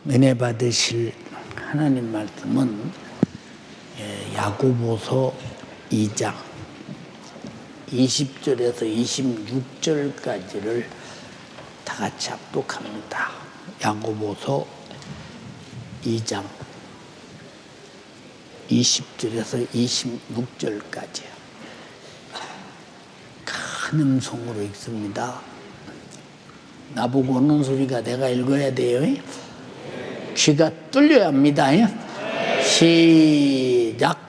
은혜 받으실 하나님 말씀은 야고보서 2장 20절에서 26절까지를 다 같이 합독합니다. 야고보서 2장 20절에서 26절까지 큰 음성으로 읽습니다. 나보고 오는 소리가 내가 읽어야 돼요. 귀가 뚫려야 합니다. 시작.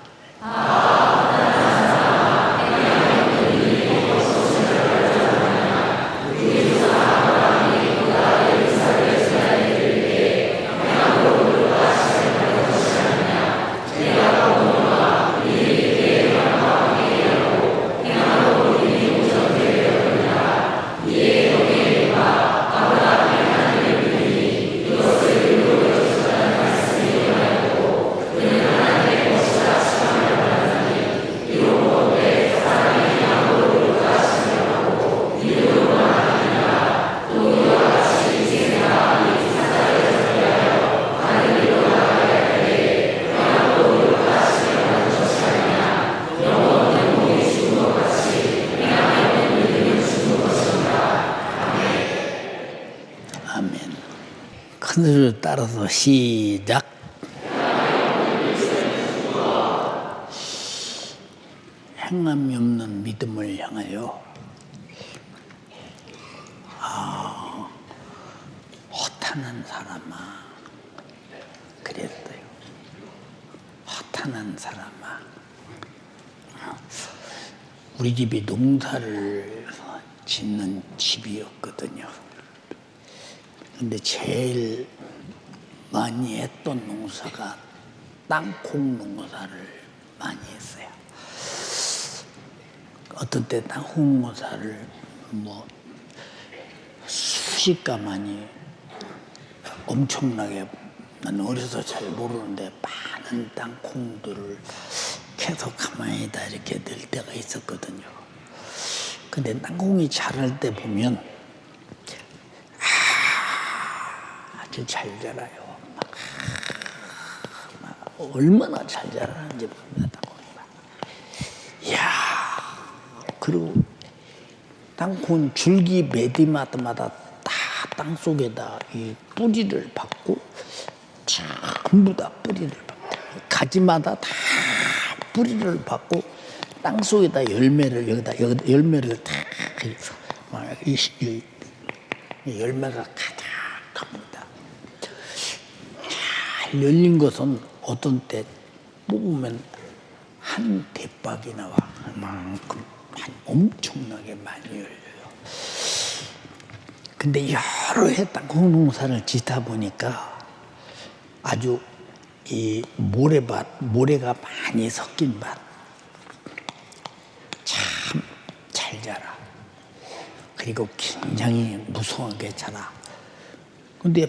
큰 소리로 따라서 시작. 행함이 없는 믿음을 향하여 허탄한 사람아, 그랬어요. 허탄한 사람아. 우리 집이 농사를 짓는 집이었거든요. 근데 제일 많이 했던 농사가 땅콩 농사를 많이 했어요. 어떤 때 땅콩 농사를 수십 가만히 엄청나게, 나는 어려서 잘 모르는데 많은 땅콩들을 계속 가만히다 이렇게 늘 때가 있었거든요. 근데 땅콩이 자랄 때 보면 아주 잘 자라요. 얼마나 잘 자라는지 모릅니다. 이야, 그리고 땅콩 줄기 매디마다 다 땅속에다 이 뿌리를 박고 전부 다 뿌리를 박고 가지마다 다 뿌리를 박고 땅속에다 열매를 여기다 열매를 다 이 열매가 가득합니다. 잘 열린 것은 어떤 때 뽑으면 한 대박이 나와. 그만큼 엄청나게 많이 열려요. 근데 여러 해 땅콩 농사를 짓다 보니까 아주 이 모래가 많이 섞인 밭. 참 잘 자라. 그리고 굉장히 무성하게 자라. 근데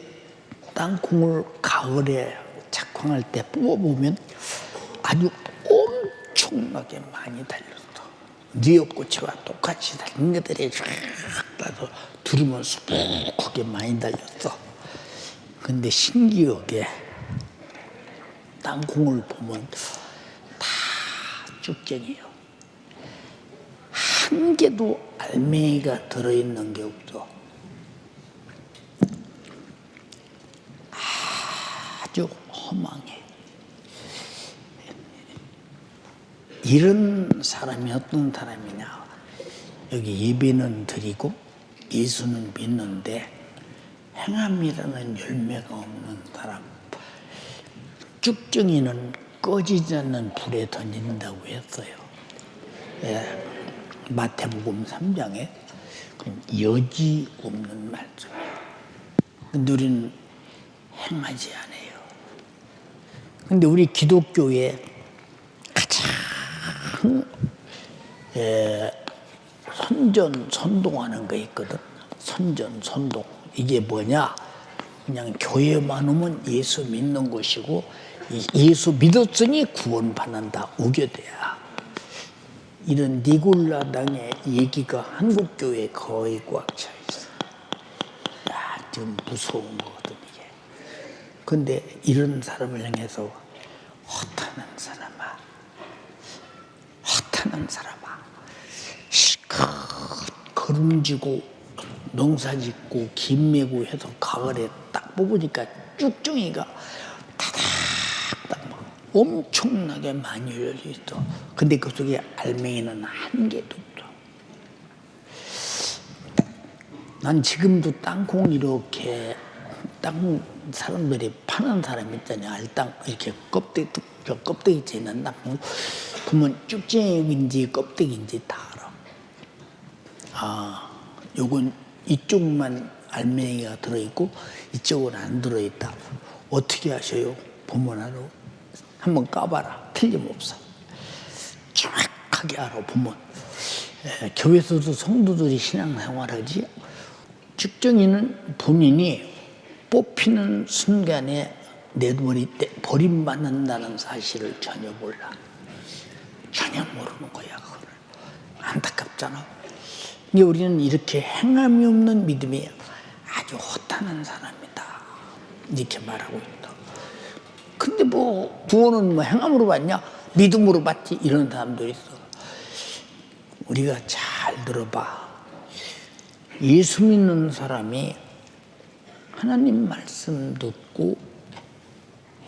땅콩을 가을에 작황할 때 뽑아보면 아주 엄청나게 많이 달렸어. 니엇꽃이와 똑같이 달린 것들이 쫙 따서 두르면 수북하게 많이 달렸어. 근데 신기하게 땅콩을 보면 다 쭉쟁이에요. 한 개도 알맹이가 들어있는 게 없어. 아주 허망해. 이런 사람이 어떤 사람이냐. 여기 예배는 드리고 예수는 믿는데 행함이라는 열매가 없는 사람. 쭉정이는 꺼지지 않는 불에 던진다고 했어요. 마태복음 3장에 여지 없는 말씀이에요. 근데 우리는 행하지 않아요. 근데 우리 기독교에 가장 선동하는 거 있거든. 선동. 이게 뭐냐? 그냥 교회만 오면 예수 믿는 것이고 예수 믿었으니 구원받는다. 우겨대야. 이런 니골라당의 얘기가 한국 교회에 거의 꽉 차 있어. 좀 무서운 거거든 이게. 근데 이런 사람을 향해서 허탄한 사람아, 허탄한 사람아, 실컷 거름지고 농사짓고 김매고 해서 가을에 딱 뽑으니까 쭉정이가 타닥딱 막 엄청나게 많이 열려 있어. 근데 그 속에 알맹이는 한 개도 없어. 난 지금도 땅콩 이렇게 땅 사람들이 파는 사람 있잖아요. 알땅 이렇게 껍데기 있는 땅콩 보면 쭉정이인지 껍데기인지 다 알아. 아, 요건 이쪽만 알맹이가 들어있고 이쪽은 안 들어있다. 어떻게 하셔요? 보면 알아. 한번 까봐라. 틀림없어. 정확하게 알아. 보면 교회에서도 성도들이 신앙생활하지. 쭉정이는 본인이 뽑히는 순간에 내버릴 때 버림받는다는 사실을 전혀 몰라. 전혀 모르는 거야. 그거는. 안타깝잖아. 근데 우리는 이렇게 행함이 없는 믿음이 아주 허탄한 사람이다. 이렇게 말하고 있다. 근데 뭐 구원은 뭐 행함으로 받냐? 믿음으로 받지. 이런 사람도 있어. 우리가 잘 들어봐. 예수 믿는 사람이 하나님 말씀 듣고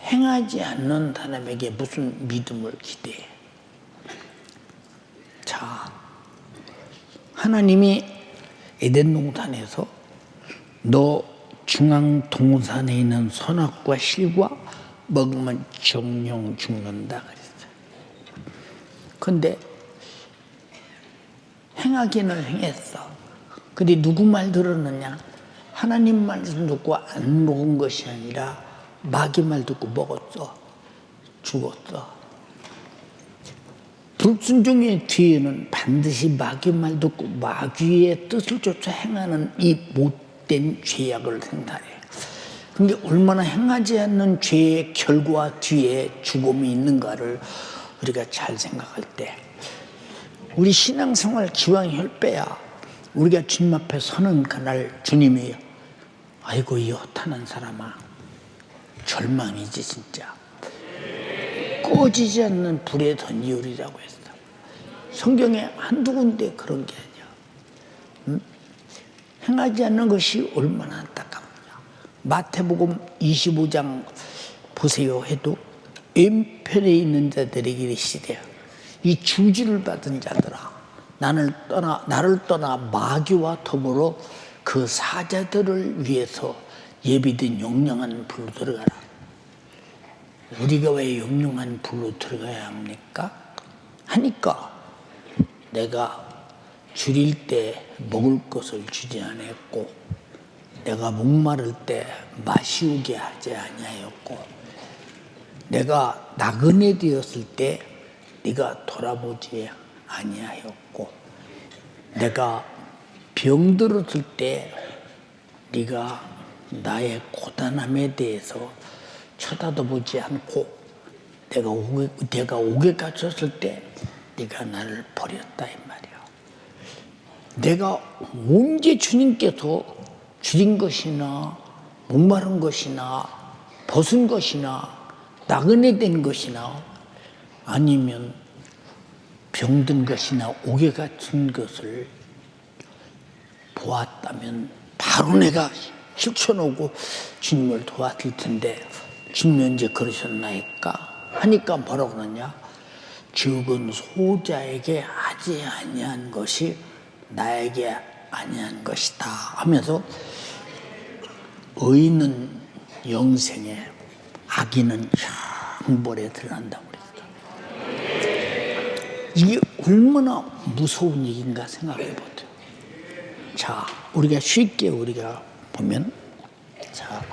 행하지 않는 사람에게 무슨 믿음을 기대해? 자, 하나님이 에덴 동산에서 너 중앙 동산에 있는 선악과 실과 먹으면 정령 죽는다 그랬어요. 근데 행하기는 행했어. 근데 누구 말 들었느냐? 하나님 말씀 듣고 안 먹은 것이 아니라 마귀 말 듣고 먹었어. 죽었어. 불순종의 뒤에는 반드시 마귀 말 듣고 마귀의 뜻을 쫓아 행하는 이 못된 죄악을 생산해. 근데 얼마나 행하지 않는 죄의 결과 뒤에 죽음이 있는가를 우리가 잘 생각할 때 우리 신앙생활 기왕 혈배야. 우리가 주님 앞에 서는 그날 주님이 아이고 이 허탄한 사람아 절망이지 진짜. 꺼지지 않는 불에 던지우리라고 했어. 성경에 한두 군데 그런 게 아니야. 행하지 않는 것이 얼마나 안타깝냐. 마태복음 25장 보세요 해도 왼편에 있는 자들에게 이르시되 이 주지를 받은 자들아 나를 떠나 마귀와 더불어 그 사자들을 위해서 예비된 영영한 불로 들어가라. 우리가 왜 영영한 불로 들어가야 합니까? 하니까 내가 줄일 때 먹을 것을 주지 아니했고 내가 목마를 때 마시우게 하지 아니하였고 내가 나그네 되었을 때 네가 돌아보지 아니하였고 내가 병들었을 때 네가 나의 고단함에 대해서 쳐다도 보지 않고 내가 옥에 갇혔을 때 네가 나를 버렸다 이 말이야. 내가 언제 주님께서 줄인 것이나 목마른 것이나 벗은 것이나 나그네 된 것이나 아니면 병든 것이나 옥에 갇힌 것을 보았다면 바로 내가 실천하고 주님을 도왔을 텐데 주님이 언제 그러셨나이까 하니까 뭐라고 그러냐? 죽은 소자에게 하지 아니한 것이 나에게 아니한 것이다 하면서 의인은 영생에 악인은 형벌에 들어간다고 그랬어요. 이게 얼마나 무서운 얘기인가 생각해 보세요. 자, 우리가 쉽게 보면 자,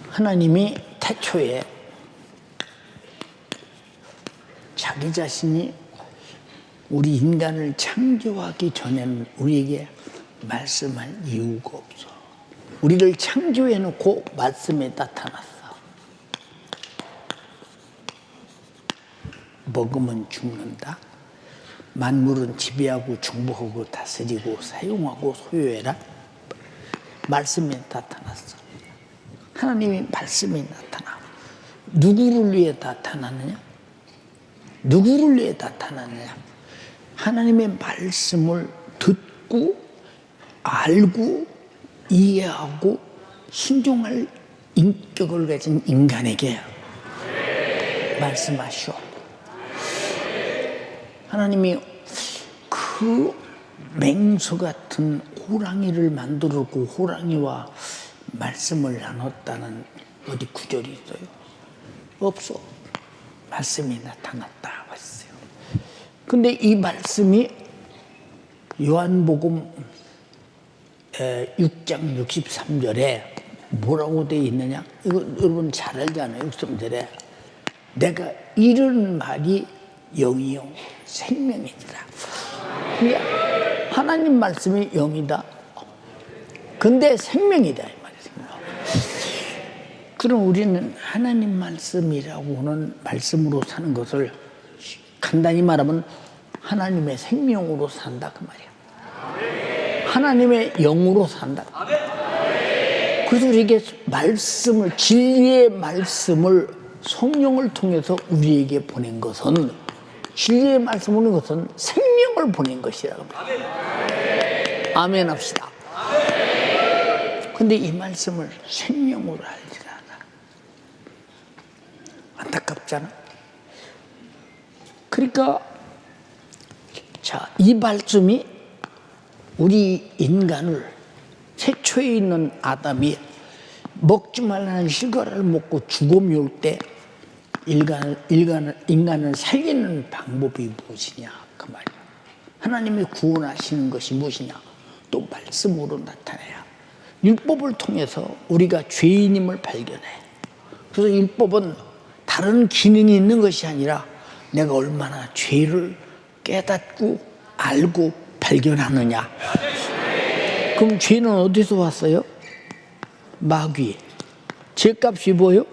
하나님이 태초에 자기 자신이 우리 인간을 창조하기 전에는 우리에게 말씀할 이유가 없어. 우리를 창조해놓고 말씀에 나타났어. 먹으면 죽는다. 만물은 지배하고 정복하고 다스리고 사용하고 소유해라. 말씀에 나타났어. 하나님의 말씀이 나타나. 누구를 위해 나타나느냐? 누구를 위해 나타나느냐? 하나님의 말씀을 듣고 알고 이해하고 순종할 인격을 가진 인간에게 말씀하시오. 하나님이 그 맹수 같은 호랑이를 만들었고 호랑이와 말씀을 나눴다는 어디 구절이 있어요? 없어. 말씀이 나타났다 했어요. 근데 이 말씀이 요한복음 6장 63절에 뭐라고 되어 있느냐? 이거 여러분 잘 알잖아요. 63절에 내가 이런 말이 영이요 생명이니라. 그러니까 하나님 말씀이 영이다. 근데 생명이다 이 말이에요. 그럼 우리는 하나님 말씀이라고 하는 말씀으로 사는 것을 간단히 말하면 하나님의 생명으로 산다 그 말이야. 하나님의 영으로 산다. 그래서 우리에게 말씀을 진리의 말씀을 성령을 통해서 우리에게 보낸 것은 진리의 말씀을 보낸 것은 생명을 보낸 것이라고 합니다. 아멘 합시다. 근데 이 말씀을 생명으로 알지 않아. 안타깝잖아. 그러니까 자, 이 말씀이 우리 인간을 최초에 있는 아담이 먹지 말라는 실과를 먹고 죽음이 올 때 인간을 살리는 방법이 무엇이냐 그 말이야. 하나님이 구원하시는 것이 무엇이냐? 또 말씀으로 나타내야. 율법을 통해서 우리가 죄인임을 발견해. 그래서 율법은 다른 기능이 있는 것이 아니라 내가 얼마나 죄를 깨닫고 알고 발견하느냐. 그럼 죄는 어디서 왔어요? 마귀. 죄값이 뭐예요?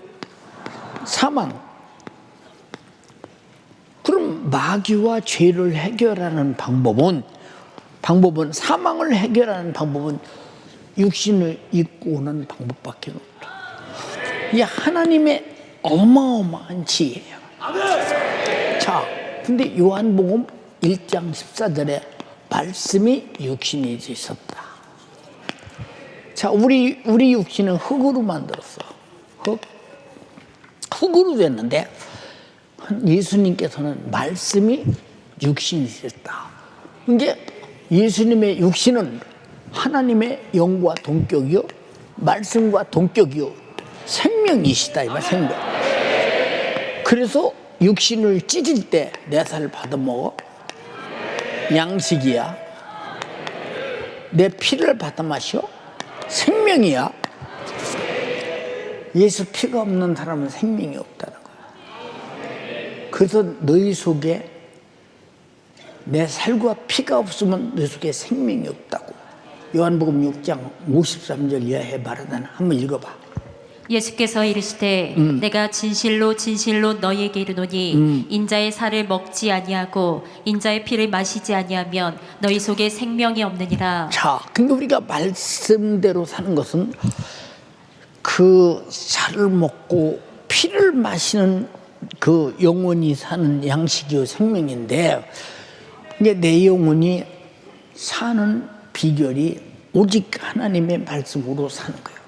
사망. 그럼 마귀와 죄를 해결하는 방법은 사망을 해결하는 방법은 육신을 입고 오는 방법밖에 없다. 이게 하나님의 어마어마한 지혜예요. 자, 근데 요한복음 1장 14절에 말씀이 육신이 되셨다. 자, 우리 육신은 흙으로 만들었어. 흙으로 됐는데 예수님께서는 말씀이 육신이 됐다. 이게 예수님의 육신은 하나님의 영과 동격이요, 말씀과 동격이요, 생명이시다 이 말. 생명. 그래서 육신을 찢을 때 내 살 받아먹어 양식이야. 내 피를 받아 마셔 생명이야. 예수 피가 없는 사람은 생명이 없다는 거야. 그래서 너희 속에 내 살과 피가 없으면 너희 속에 생명이 없다고 요한복음 6장 53절 이하에 말하다는 한번 읽어봐. 예수께서 이르시되 내가 진실로 진실로 너희에게 이르노니 인자의 살을 먹지 아니하고 인자의 피를 마시지 아니하면 너희 속에 생명이 없느니라. 자, 근데 우리가 말씀대로 사는 것은 그 살을 먹고 피를 마시는 그 영혼이 사는 양식이요 생명인데, 이제 내 영혼이 사는 비결이 오직 하나님의 말씀으로 사는 거예요.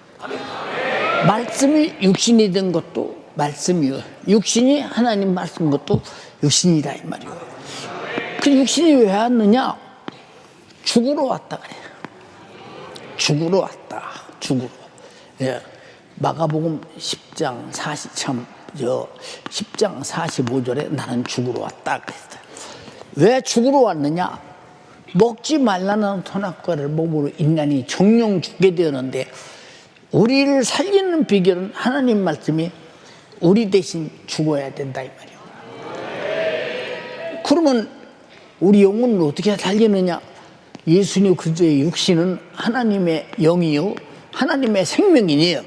말씀이 육신이 된 것도 말씀이요, 육신이 하나님 말씀 것도 육신이다 이 말이에요. 그 육신이 왜 왔느냐? 죽으러 왔다 그래. 죽으러 왔다. 죽으러. 예. 마가복음 10장 45절에 나는 죽으러 왔다 그랬어요. 왜 죽으러 왔느냐? 먹지 말라는 선악과를 먹으로 인간이 정령 죽게 되었는데, 우리를 살리는 비결은 하나님 말씀이 우리 대신 죽어야 된다 이 말이에요. 그러면 우리 영혼을 어떻게 살리느냐? 예수님 그리스도의 육신은 하나님의 영이요 하나님의 생명이니요.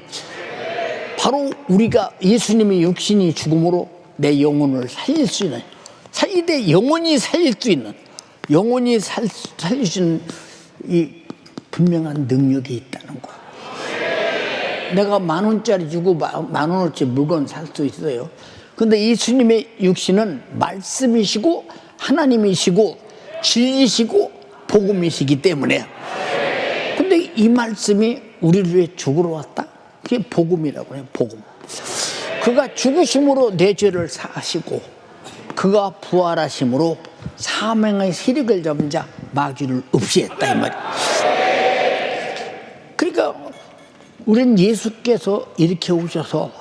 바로 우리가 예수님의 육신이 죽음으로 내 영혼을 살릴 수 있는, 살리되 영원히 살릴 수 있는, 영원히 살릴 수 있는 이 분명한 능력이 있다는 거야. 내가 10,000원짜리 주고 10,000원어치 물건 살 수 있어요. 근데 예수님의 육신은 말씀이시고 하나님이시고 진리시고 복음이시기 때문에. 근데 이 말씀이 우리를 위해 죽으러 왔다? 그게 복음이라고 해요. 복음. 그가 죽으심으로 내 죄를 사하시고 그가 부활하심으로 사망의 세력을 잡은 자 마귀를 없이했다 이 말이에요. 그러니까 우린 예수께서 이렇게 오셔서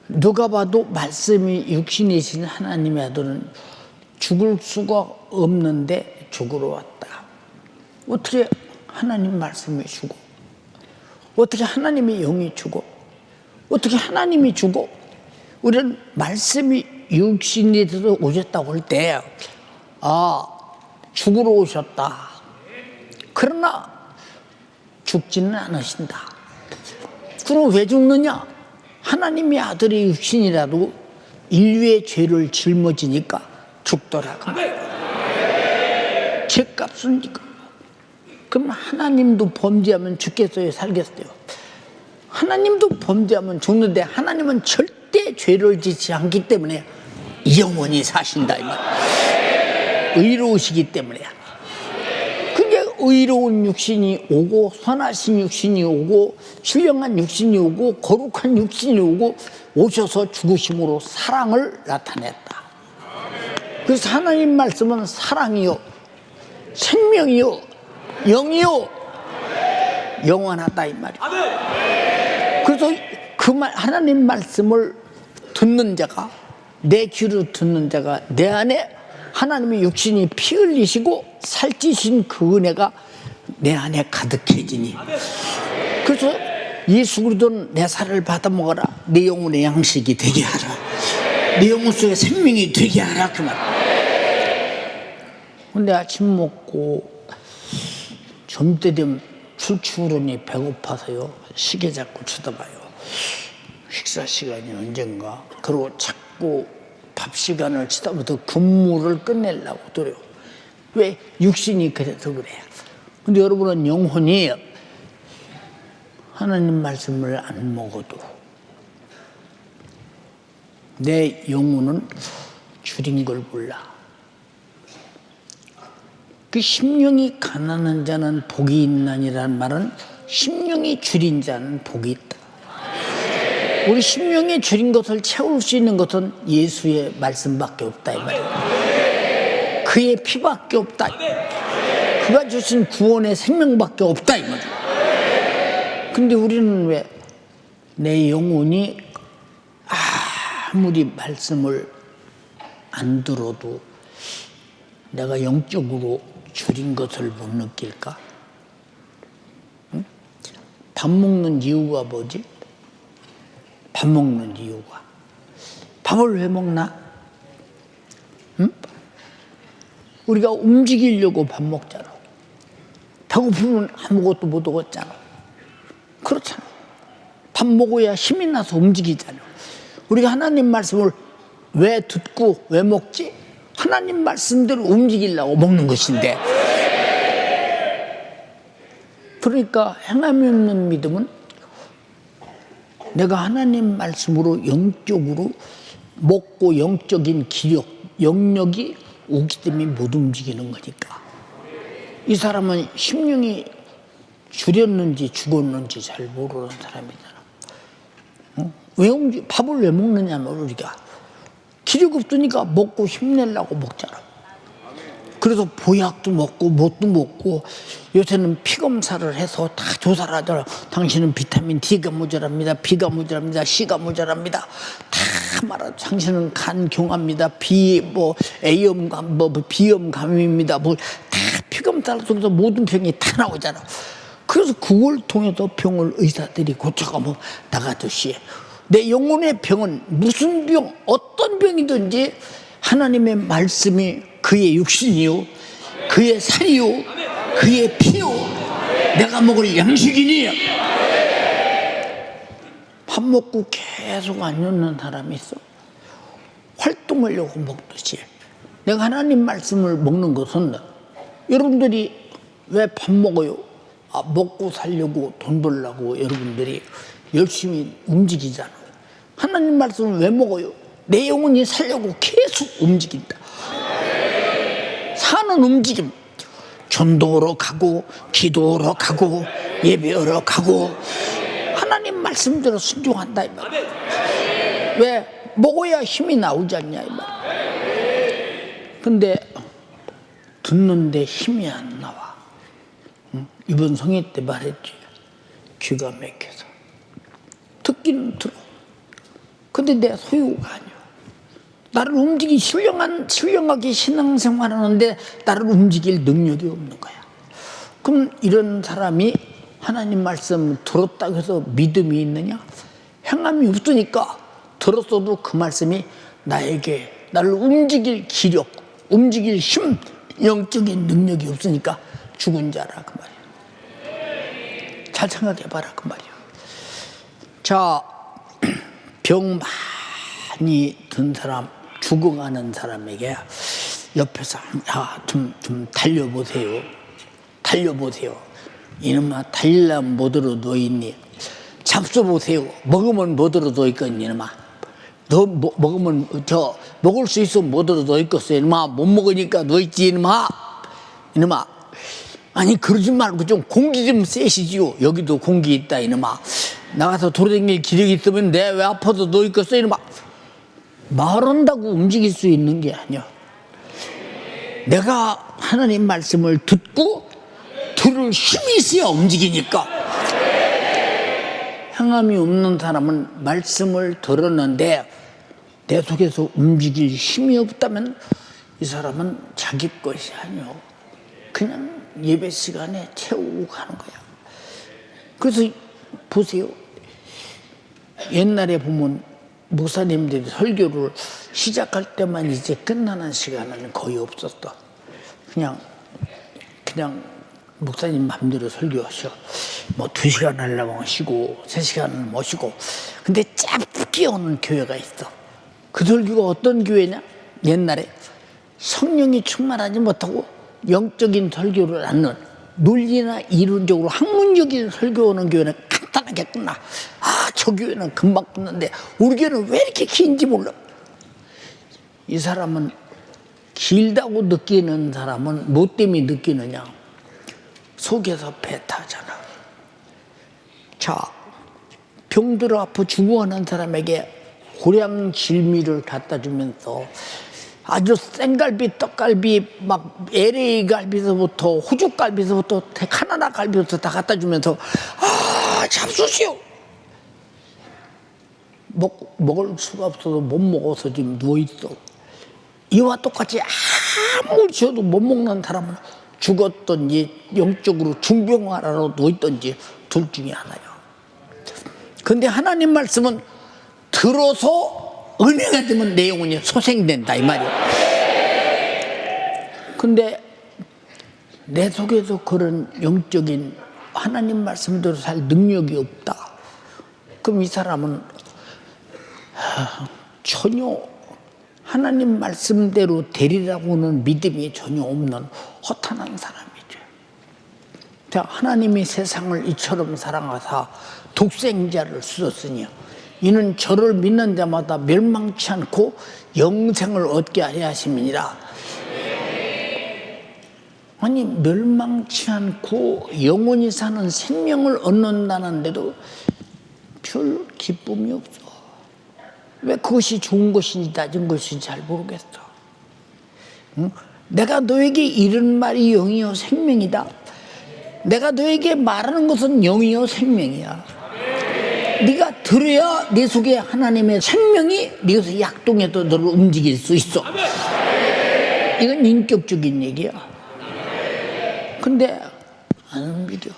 누가 봐도 말씀이 육신이신 하나님의 아들은 죽을 수가 없는데 죽으러 왔다. 어떻게 하나님 말씀이 죽어? 어떻게 하나님의 영이 죽어? 어떻게 하나님이 죽어? 우리는 말씀이 육신이 돼서 오셨다고 할 때 죽으러 오셨다. 그러나 죽지는 않으신다. 그럼 왜 죽느냐? 하나님의 아들의 육신이라도 인류의 죄를 짊어지니까 죽더라고. 죄값은 이거. 그럼 하나님도 범죄하면 죽겠어요? 살겠어요? 하나님도 범죄하면 죽는데 하나님은 절대 죄를 짓지 않기 때문에 영원히 사신다 이 말. 의로우시기 때문에. 그게 의로운 육신이 오고 선하신 육신이 오고 신령한 육신이 오고 거룩한 육신이 오고 오셔서 죽으심으로 사랑을 나타냈다. 그래서 하나님 말씀은 사랑이요 생명이요 영이요 영원하다 이 말이에요. 그래서 그 말 하나님 말씀을 듣는 자가 내 귀로 듣는 자가 내 안에 하나님의 육신이 피 흘리시고 살찌신 그 은혜가 내 안에 가득해지니. 그래서 예수 그리스도는 내 살을 받아 먹어라. 내 영혼의 양식이 되게 하라. 내 영혼 속에 생명이 되게 하라 그 말. 근데 아침 먹고 점때 되면 출출하니 배고파서요. 시계 잡고 쳐다봐요. 식사 시간이 언젠가. 그리고 자꾸 밥 시간을 치다부터 근무를 끝내려고 그래요. 왜? 육신이 그래서 그래요. 근데 여러분은 영혼이 하나님 말씀을 안 먹어도 내 영혼은 줄인 걸 몰라. 그 심령이 가난한 자는 복이 있나니라는 말은 심령이 줄인 자는 복이 있다. 우리 심령이 줄인 것을 채울 수 있는 것은 예수의 말씀밖에 없다 이 말이에요. 그의 피밖에 없다. 그가 주신 구원의 생명밖에 없다 이 말이에요. 근데 우리는 왜 내 영혼이 아무리 말씀을 안 들어도 내가 영적으로 줄인 것을 못 느낄까? 응? 밥 먹는 이유가 뭐지? 밥 먹는 이유가 밥을 왜 먹나? 응? 우리가 움직이려고 밥 먹잖아. 배고프면 아무것도 못 먹었잖아. 그렇잖아. 밥 먹어야 힘이 나서 움직이잖아. 우리가 하나님 말씀을 왜 듣고 왜 먹지? 하나님 말씀대로 움직이려고 먹는 것인데. 그러니까 행함이 없는 믿음은 내가 하나님 말씀으로 영적으로 먹고 영적인 기력, 영역이 오기 때문에 못 움직이는 거니까. 이 사람은 심령이 줄였는지 죽었는지 잘 모르는 사람이잖아. 왜 밥을 왜 먹느냐면 우리가 기력 없으니까 먹고 힘내려고 먹잖아. 그래서 보약도 먹고 뭣도 먹고 요새는 피검사를 해서 다 조사를 하잖아. 당신은 비타민 D가 모자랍니다. B가 모자랍니다. C가 모자랍니다. 다 말하죠. 당신은 간 경화입니다. A염감, B염감입니다. 다 피검사를 통해서 모든 병이 다 나오잖아. 그래서 그걸 통해서 병을 의사들이 고쳐가면 나가듯이 내 영혼의 병은 무슨 병, 어떤 병이든지 하나님의 말씀이 그의 육신이요, 그의 살이요, 그의 피요, 내가 먹을 양식이니. 밥 먹고 계속 안 먹는 사람이 있어. 활동하려고 먹듯이. 내가 하나님 말씀을 먹는 것은 여러분들이 왜 밥 먹어요? 먹고 살려고 돈 벌려고 여러분들이 열심히 움직이잖아. 하나님 말씀을 왜 먹어요? 내 영혼이 살려고 계속 움직인다. 사는 움직임. 전도하러 가고 기도하러 가고 예배하러 가고 하나님 말씀대로 순종한다 이 말. 왜? 먹어야 힘이 나오지 않냐 이 말. 근데 듣는데 힘이 안 나와. 이번 성회 때 말했지. 귀가 막혀서 듣기는 들어. 근데 내 소유가 아니야. 나를 신령하게 신앙생활하는데 나를 움직일 능력이 없는 거야. 그럼 이런 사람이 하나님 말씀 들었다고 해서 믿음이 있느냐? 행함이 없으니까 들었어도 그 말씀이 나를 움직일 기력, 움직일 힘, 영적인 능력이 없으니까 죽은 자라 그 말이야. 잘 생각해봐라 그 말이야. 자, 병 많이 든 사람, 죽어가는 사람에게 옆에서 좀 달려보세요. 이놈아 달리려면 뭐더러 누워있니? 잡숴보세요. 먹으면 뭐더러 누워있겠니 이놈아? 너 먹으면 먹을 수 있으면 뭐더러 누워있겠어 이놈아? 못 먹으니까 누워있지 이놈아? 아니 그러지 말고 좀 공기 좀 쐬시지요. 여기도 공기 있다 이놈아. 나가서 돌아다닐 기력이 있으면 내 왜 아파도 누워있겠어 이놈아? 말한다고 움직일 수 있는 게 아니야. 내가 하나님 말씀을 듣고 들을 힘이 있어야 움직이니까. 행함이 없는 사람은 말씀을 들었는데 내 속에서 움직일 힘이 없다면 이 사람은 자기 것이 아니요. 그냥 예배 시간에 채우고 가는 거야. 그래서 보세요. 옛날에 보면 목사님들이 설교를 시작할 때만 이제 끝나는 시간은 거의 없었어. 그냥 목사님 마음대로 설교하셔. 뭐 2시간 하려면 쉬고 3시간은 못 쉬고. 근데 짧게 오는 교회가 있어. 그 설교가 어떤 교회냐? 옛날에 성령이 충만하지 못하고 영적인 설교를 하는 논리나 이론적으로 학문적인 설교하는 교회는 간단하게 끝나. 저 교회는 금방 끝났는데 우리 교회는 왜 이렇게 긴지 몰라. 이 사람은 길다고 느끼는 사람은 뭐 때문에 느끼느냐? 속에서 배 타잖아. 자, 병들어 아파 죽어가는 사람에게 고량 질미를 갖다 주면서 아주 생갈비, 떡갈비, 막 LA 갈비서부터 호주 갈비서부터 카나다 갈비부터 다 갖다 주면서 잡수시오. 먹을 수가 없어서 못 먹어서 지금 누워있어. 이와 똑같이 아무리 쉬어도 못 먹는 사람은 죽었던지 영적으로 중병화라로 누워있던지 둘 중에 하나요. 근데 하나님 말씀은 들어서 은혜가 되면 내 영혼이 소생된다 이 말이에요. 근데 내 속에서 그런 영적인 하나님 말씀대로 살 능력이 없다. 그럼 이 사람은 전혀 하나님 말씀대로 되리라고는 믿음이 전혀 없는 허탄한 사람이죠. 자, 하나님이 세상을 이처럼 사랑하사 독생자를 주셨으니 이는 저를 믿는 자마다 멸망치 않고 영생을 얻게 하려 하심이니라. 아니 멸망치 않고 영원히 사는 생명을 얻는다는데도 별 기쁨이 없어. 왜 그것이 좋은 것인지 낮은 것인지 잘 모르겠어. 응? 내가 너에게 이른 말이 영이요 생명이다. 내가 너에게 말하는 것은 영이요 생명이야. 네가 들어야 내 속에 하나님의 생명이 네 것을 약동해도 너를 움직일 수 있어. 이건 인격적인 얘기야. 근데 안 믿어.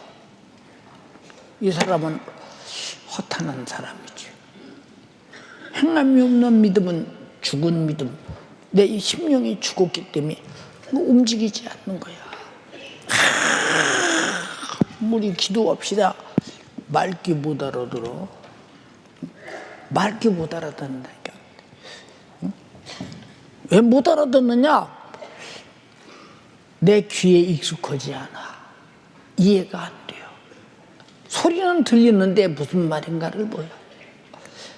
이 사람은 허탄한 사람이지. 행함이 없는 믿음은 죽은 믿음. 내 심령이 죽었기 때문에 움직이지 않는 거야. 우리 기도합시다. 말귀 못 알아들어. 말귀 못 알아듣는다니까. 왜 못 알아듣느냐? 내 귀에 익숙하지 않아. 이해가 안 돼요. 소리는 들리는데 무슨 말인가를 몰라.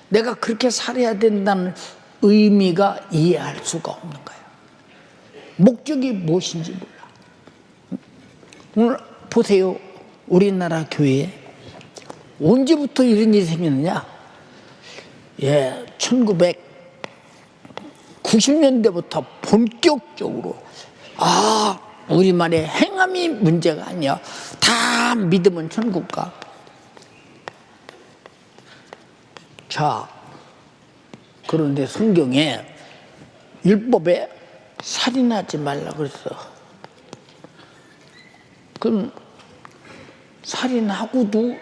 내가 그렇게 살아야 된다는 의미가 이해할 수가 없는 거야. 목적이 무엇인지 몰라. 오늘 보세요. 우리나라 교회에 언제부터 이런 일이 생겼느냐? 1990년대부터 본격적으로 우리말의 행함이 문제가 아니야. 다 믿으면 천국 가. 자, 그런데 성경에 율법에 살인하지 말라 그랬어. 그럼 살인하고도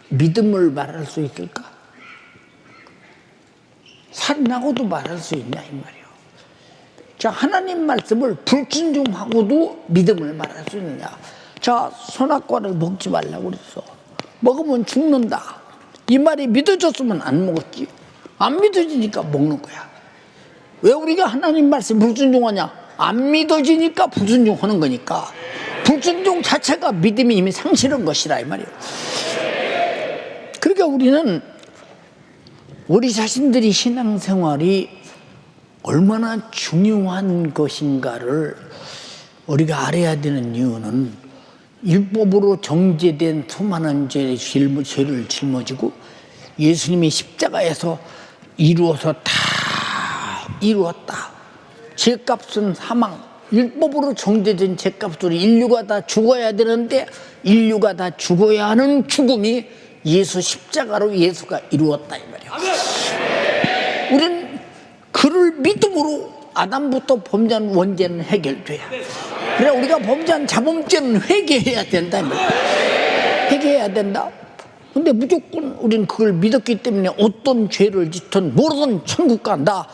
믿음을 말할 수 있을까? 살인하고도 말할 수 있냐 이 말이야. 자, 하나님 말씀을 불순종하고도 믿음을 말할 수 있느냐? 자, 선악과를 먹지 말라고 그랬어. 먹으면 죽는다. 이 말이 믿어졌으면 안 먹었지. 안 믿어지니까 먹는 거야. 왜 우리가 하나님 말씀 불순종하냐? 안 믿어지니까 불순종하는 거니까. 불순종 자체가 믿음이 이미 상실한 것이라 이 말이에요. 그러니까 우리는 우리 자신들이 신앙생활이 얼마나 중요한 것인가를 우리가 알아야 되는 이유는 율법으로 정죄된 수많은 죄를 짊어지고 예수님이 십자가에서 이루어서 다 이루었다. 죄값은 사망, 율법으로 정죄된 죄값으로 인류가 다 죽어야 되는데 인류가 다 죽어야 하는 죽음이 예수 십자가로 예수가 이루었다 이 말이야. 우리는 그를 믿음으로 아담부터 범죄한 원죄는 해결돼야. 그래 우리가 범죄한 자범죄는 회개해야 된다. 회개해야 된다. 근데 무조건 우리는 그걸 믿었기 때문에 어떤 죄를 짓든 뭐든 천국 간다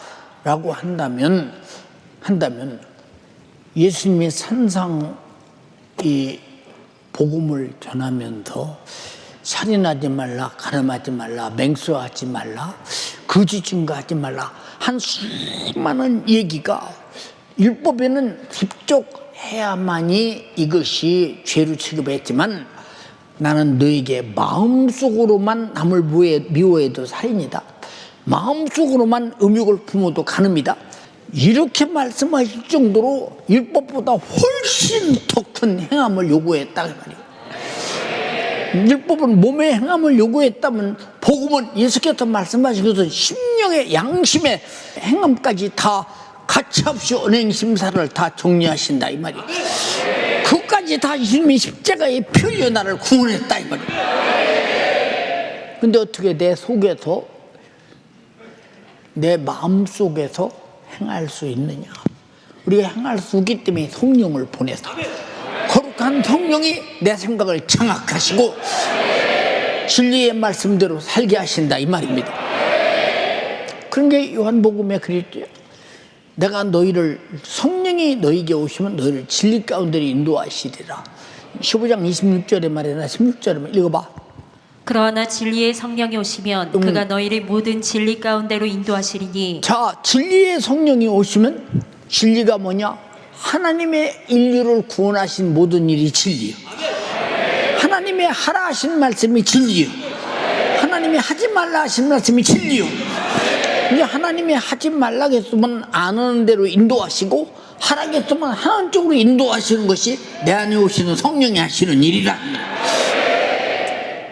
라고 한다면 예수님의 산상 이 복음을 전하면서 살인하지 말라, 가늠하지 말라, 맹수하지 말라, 거짓 증거하지 말라 한 수많은 얘기가 율법에는 습족해야만이 이것이 죄로 취급했지만 나는 너에게 마음속으로만 남을 미워해도 살인이다. 마음속으로만 음욕을 품어도 간음이다. 이렇게 말씀하실 정도로 율법보다 훨씬 더 큰 행함을 요구했다 그 말이에요. 율법은 몸의 행함을 요구했다면 복음은 예수께서 말씀하신 것은 심령의 양심의 행함까지 다 가차없이 언행심사를 다 정리하신다 이 말이에요. 그것까지 다 예수님이 십자가에 표리어 나를 구원했다 이 말이에요. 근데 어떻게 내 속에서 내 마음속에서 행할 수 있느냐? 우리가 행할 수 있기 때문에 성령을 보내서 거룩한 성령이 내 생각을 장악하시고 진리의 말씀대로 살게 하신다 이 말입니다. 그런 게 요한복음에 그랬죠. 내가 너희를 성령이 너희에게 오시면 너희를 진리 가운데로 인도하시리라. 15장 26절에 말이나 16절에 읽어봐. 그러나 진리의 성령이 오시면 그가 너희를 모든 진리 가운데로 인도하시리니. 자, 진리의 성령이 오시면 진리가 뭐냐? 하나님의 인류를 구원하신 모든 일이 진리요. 하나님의 하라 하신 말씀이 진리요. 하나님이 하지 말라 하신 말씀이 진리요. 이제 하나님이 하지 말라 했으면 안 하는 대로 인도하시고 하라고 했으면 하는 쪽으로 인도하시는 것이 내 안에 오시는 성령이 하시는 일이라.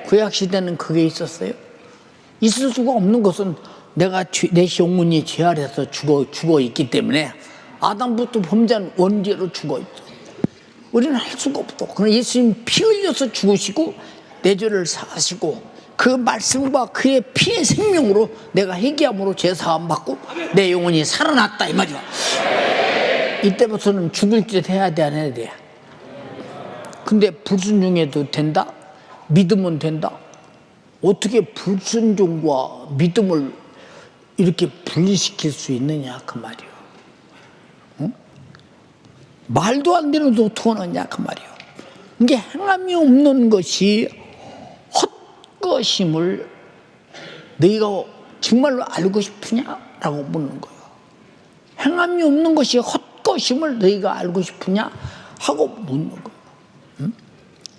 구약 시대는 그게 있었어요. 있을 수가 없는 것은 내가 내 영혼이 죄 아래서 죽어 있기 때문에 아담부터 범죄한 원죄로 죽어 있어. 우리는 할 수가 없어. 그러나 예수님 피 흘려서 죽으시고 내 죄를 사하시고 그 말씀과 그의 피의 생명으로 내가 회개함으로 죄 사함 받고 내 영혼이 살아났다 이 말이야. 이때부터는 죽을 듯 해야 돼 안 해야 돼? 근데 불순종해도 된다? 믿으면 된다? 어떻게 불순종과 믿음을 이렇게 분리시킬 수 있느냐 그 말이요. 응? 말도 안 되는 데 어떻게 하느냐 그 말이요. 이게 행함이 없는 것이 헛것임을 너희가 정말로 알고 싶으냐라고 묻는 거예요. 행함이 없는 것이 헛것임을 너희가 알고 싶으냐 하고 묻는 거예요. 응?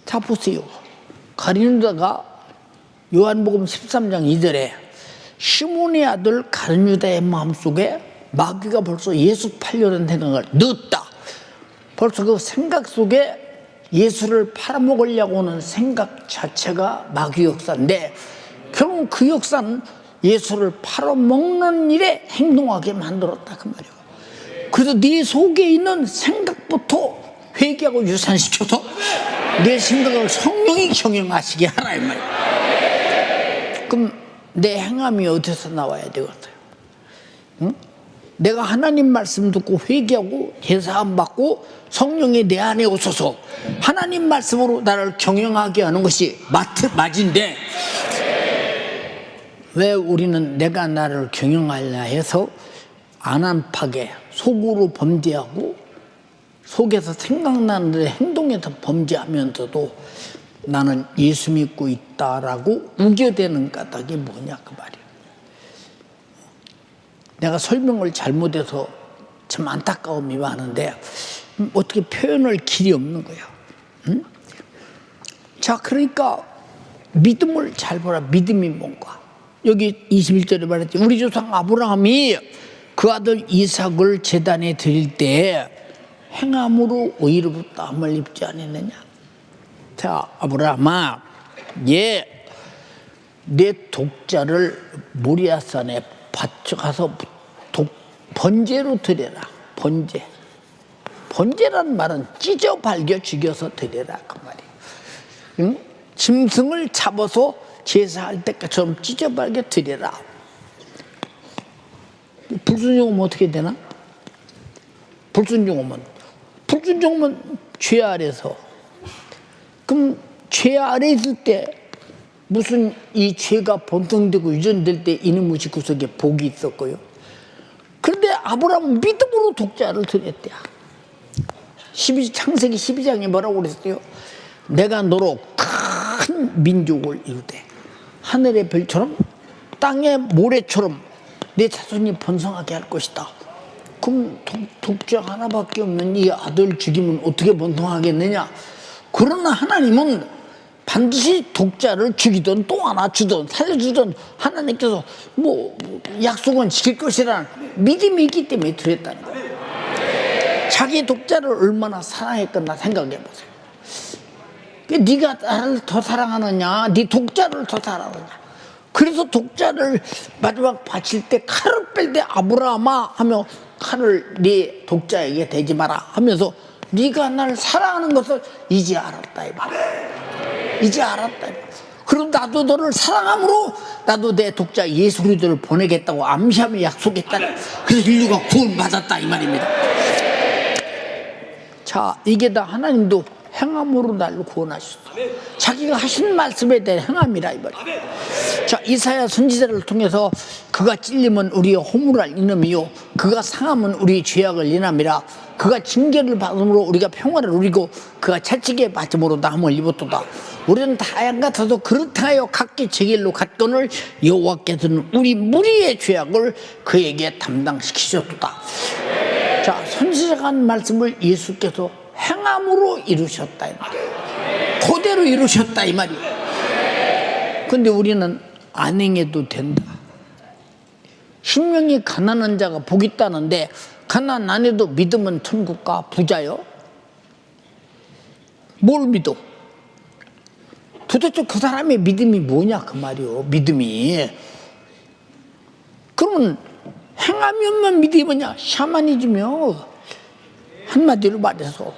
자 보세요. 가룟유다가 요한복음 13장 2절에 시몬의 아들 가룟유다의 마음속에 마귀가 벌써 예수 팔려는 생각을 넣었다. 벌써 그 생각 속에 예수를 팔아먹으려고 하는 생각 자체가 마귀 역사인데 결국 그 역사는 예수를 팔아먹는 일에 행동하게 만들었다 그 말이에요. 그래서 네 속에 있는 생각부터 회개하고 유산시켜서 내 생각을 성령이 경영하시게 하라 이 말이에요. 그럼 내 행함이 어디서 나와야 되겠어요? 응? 내가 하나님 말씀 듣고 회개하고 제사함 받고 성령이 내 안에 오셔서 하나님 말씀으로 나를 경영하게 하는 것이 맞인데 왜 우리는 내가 나를 경영하려 해서 안안하게 속으로 범죄하고 속에서 생각나는 대로 행동해서 범죄하면서도 나는 예수 믿고 있다라고 우겨대는 까닭이 뭐냐 그 말이에요. 내가 설명을 잘못해서 참 안타까움이 많은데 어떻게 표현할 길이 없는 거예요. 응? 자, 그러니까 믿음을 잘 보라. 믿음이 뭔가. 여기 21절에 말했지. 우리 조상 아브라함이 그 아들 이삭을 제단에 드릴 때 행함으로 의롭다함을 입지 않았느냐. 자, 아브라함아, 내 독자를 모리아산에 가서 번제로 드려라. 번제라는 말은 찢어 발겨 죽여서 드려라 그 말이에요. 응? 짐승을 잡아서 제사할 때처럼 찢어 발겨 드려라. 불순종하면 어떻게 되나? 불순종하면 죄 아래서. 그럼 죄 아래 있을 때 무슨 이 죄가 번성되고 유전될 때 이놈의 구석에 복이 있었고요. 그런데 아브라함은 믿음으로 독자를 드렸대요. 창세기 12장에 뭐라고 그랬어요? 내가 너로 큰 민족을 이루되 하늘의 별처럼 땅의 모래처럼 내 자손이 번성하게 할 것이다. 그럼 독자 하나밖에 없는 이 아들 죽이면 어떻게 번성하겠느냐? 그러나 하나님은 반드시 독자를 죽이든 또 하나 주든 살려주든 하나님께서 약속은 지킬 것이라는 믿음이 있기 때문에 드렸다는 거예요. 자기 독자를 얼마나 사랑했겠나 생각해 보세요. 네가 나를 더 사랑하느냐, 네 독자를 더 사랑하느냐. 그래서 독자를 마지막 바칠 때 칼을 뺄 때 아브라함아 하며 칼을 네 독자에게 대지 마라 하면서 네가 나를 사랑하는 것을 이제 알았다 이 말이야. 이제 알았다. 그럼 나도 너를 사랑함으로 나도 내 독자 예수 그리스도를 보내겠다고 암시하며 약속했다. 그래서 인류가 구원받았다 이 말입니다. 자, 이게 다 하나님도 행함으로 나를 구원하셨어. 자기가 하신 말씀에 대한 행함이라 이 말이야. 자, 이사야 선지자를 통해서 그가 찔리면 우리의 허물을 인함이요 그가 상하면 우리의 죄악을 인함이라. 그가 징계를 받음으로 우리가 평화를 누리고 그가 채찍에 맞음으로 나음을 입었도다. 우리는 다 양 같아서 그렇다하여 각기 제 길로 갔거늘 여호와께서는 우리 무리의 죄악을 그에게 담당시키셨도다. 자, 선지자가 한 말씀을 예수께서 행함으로 이루셨다 이 말이에요. 그대로 이루셨다 이 말이에요. 근데 우리는 안 행해도 된다. 신명이 가난한 자가 복 있다는데 가난 안 해도 믿으면 천국가 부자요? 뭘 믿어? 도대체 그 사람의 믿음이 뭐냐 그 말이요. 믿음이. 그러면 행함이 없는 믿음이 뭐냐? 샤머니즘이요. 한마디로 말해서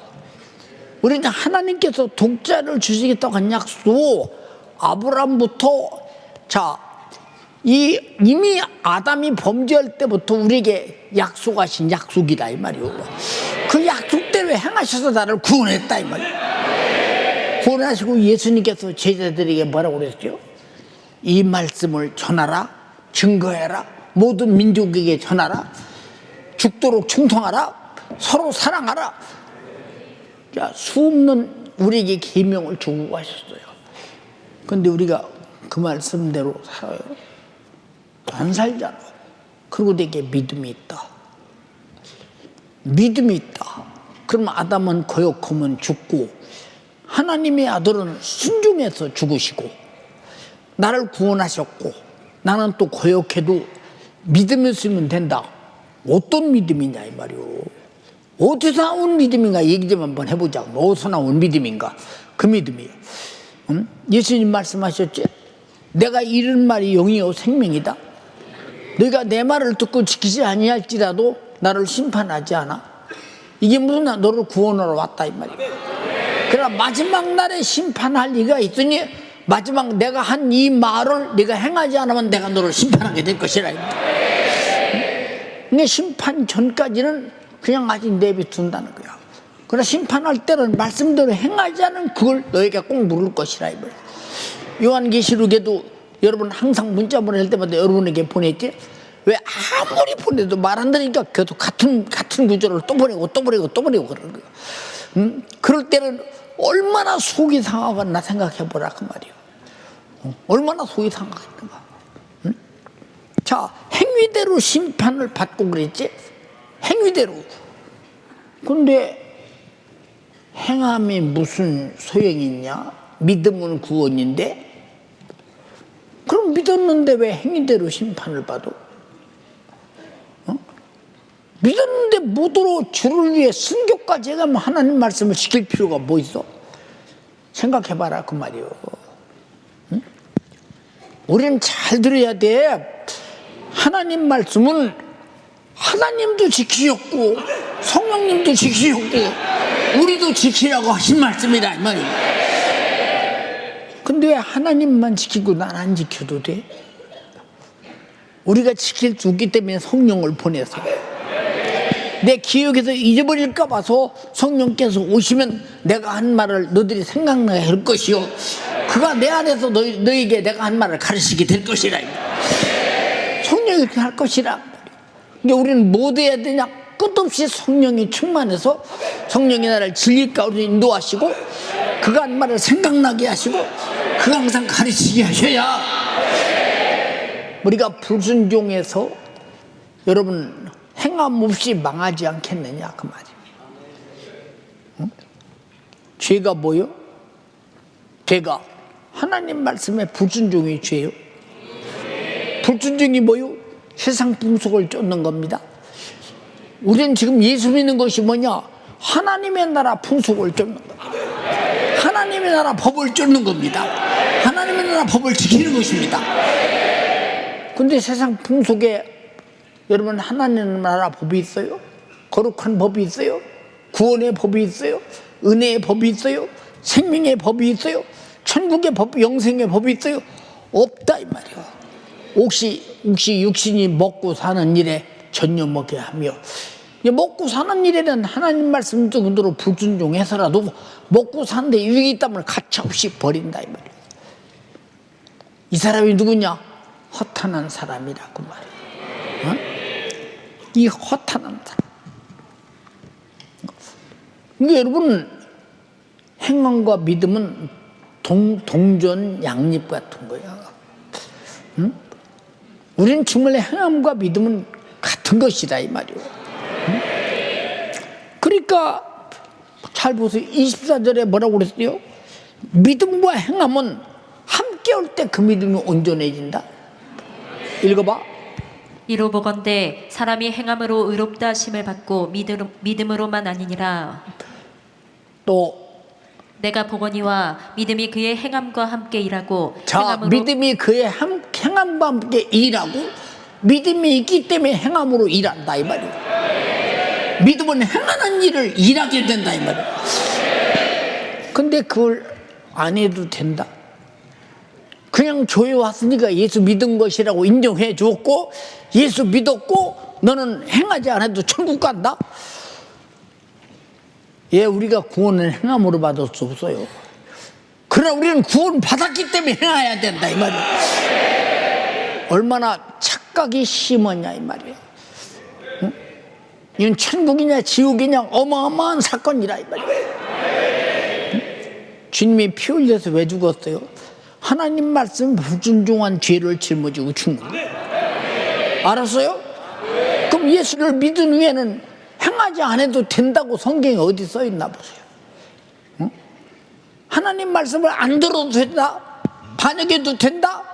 우리는 하나님께서 독자를 주시겠다고 한 약속 아브라함부터 이미 아담이 범죄할 때부터 우리에게 약속하신 약속이다 이 말이요. 그 약속대로 행하셔서 나를 구원했다 이 말이요. 구원하시고 예수님께서 제자들에게 뭐라고 그랬죠? 이 말씀을 전하라, 증거해라, 모든 민족에게 전하라, 죽도록 충성하라, 서로 사랑하라. 자, 수없는 우리에게 계명을 주고 가셨어요. 그런데 우리가 그 말씀대로 살아요? 안 살잖아. 그리고 내게 믿음이 있다. 믿음이 있다. 그러면 아담은 거역하면 죽고 하나님의 아들은 순종해서 죽으시고 나를 구원하셨고 나는 또 고역해도 믿음을 쓰면 된다. 어떤 믿음이냐 이 말이오. 어디서 나온 믿음인가 얘기 좀 한번 해보자. 어디서 나온 믿음인가. 그 믿음이에요. 예수님 말씀하셨지? 내가 이른 말이 영이요 생명이다. 너희가 내 말을 듣고 지키지 아니할지라도 나를 심판하지 않아. 이게 무슨 너를 구원하러 왔다 이 말이야. 그러나 마지막 날에 심판할 리가 있으니 마지막 내가 한 이 말을 네가 행하지 않으면 내가 너를 심판하게 될 것이라. 근데 심판 전까지는 그냥 아직 내비둔다는 거야. 그러나 심판할 때는 말씀대로 행하지 않으면 그걸 너에게 꼭 물을 것이라. 요한계시록에도 여러분 항상 문자 보낼 때마다 여러분에게 보냈지? 왜 아무리 보내도 말 안 들으니까 계속 같은 구절을 또 보내고 그러는 거야. 그럴 때는 얼마나 속이 상하겠나 생각해보라 그 말이야. 얼마나 속이 상하겠는가. 자, 행위대로 심판을 받고 그랬지? 행위대로. 근데 행함이 무슨 소용이 있냐? 믿음은 구원인데? 그럼 믿었는데 왜 행위대로 심판을 받아? 믿었는데 못으로 주를 위해 순교까지 해가면 하나님 말씀을 지킬 필요가 뭐 있어? 생각해봐라 그 말이요. 우리는 잘 들어야 돼. 하나님 말씀은 하나님도 지키셨고 성령님도 지키셨고 우리도 지키라고 하신 말씀이라 이 말이에요. 근데 왜 하나님만 지키고 난 안 지켜도 돼? 우리가 지킬 수 없기 때문에 성령을 보내서 내 기억에서 잊어버릴까 봐서 성령께서 오시면 내가 한 말을 너희들이 생각나게 할 것이요 그가 내 안에서 너에게 내가 한 말을 가르치게 될 것이라. 성령이 그렇게 할 것이라. 그러니까 우리는 뭐 돼야 되냐? 끝없이 성령이 충만해서 성령이 나를 진리 가운데 인도하시고 그가 한 말을 생각나게 하시고 그가 항상 가르치게 하셔야 우리가 불순종해서 여러분 행함 없이 망하지 않겠느냐 그 말이에요. 죄가 뭐요? 죄가 하나님 말씀에 불순종이 죄요. 불순종이 뭐요? 세상 풍속을 쫓는 겁니다. 우리는 지금 예수 믿는 것이 뭐냐? 하나님의 나라 풍속을 쫓는 겁니다. 하나님의 나라 법을 쫓는 겁니다. 하나님의 나라 법을 지키는 것입니다. 근데 세상 풍속에 여러분 하나님 나라 법이 있어요? 거룩한 법이 있어요? 구원의 법이 있어요? 은혜의 법이 있어요? 생명의 법이 있어요? 천국의 법, 영생의 법이 있어요? 없다 이 말이야. 혹시 육신이 먹고 사는 일에 전념하게 하며 먹고 사는 일에는 하나님 말씀 정도로 불순종해서라도 먹고 사는데 유익이 있다면 가차없이 버린다 이 말이야. 이 사람이 누구냐? 허탄한 사람이라고 말이야. 어? 이 허탄한 사람. 근데 여러분 행함과 믿음은 동전 양립 같은 거야. 응? 우리는 정말 행함과 믿음은 같은 것이다 이 말이오. 응? 그러니까 잘 보세요. 24절에 뭐라고 그랬어요? 믿음과 행함은 함께 올 때 그 믿음이 온전해진다. 읽어봐. 이로 보건대 사람이 행함으로 의롭다 하심을 받고 믿음으로만 아니니라. 또 내가 보거니와 믿음이 그의 행함과 함께 일하고 자, 행함으로 믿음이 그의 행함과 함께 일하고 믿음이 있기 때문에 행함으로 일한다 이 말이에요. 믿음은 행하는 일을 일하게 된다 이 말이에요. 근데 그걸 안 해도 된다. 그냥 교회 왔으니까 예수 믿은 것이라고 인정해 줬고 예수 믿었고 너는 행하지 않아도 천국 간다? 예, 우리가 구원을 행함으로 받을 수 없어요. 그러나 우리는 구원 받았기 때문에 행해야 된다 이 말이에요. 얼마나 착각이 심하냐 이 말이에요. 응? 이건 천국이냐 지옥이냐 어마어마한 사건이라 이 말이에요. 응? 주님이 피 흘려서 왜 죽었어요? 하나님 말씀 불순종한 죄를 짊어지고 죽는 거예요. 알았어요? 그럼 예수를 믿은 후에는 행하지 않아도 된다고 성경에 어디 써 있나 보세요. 응? 하나님 말씀을 안 들어도 된다, 반역해도 된다,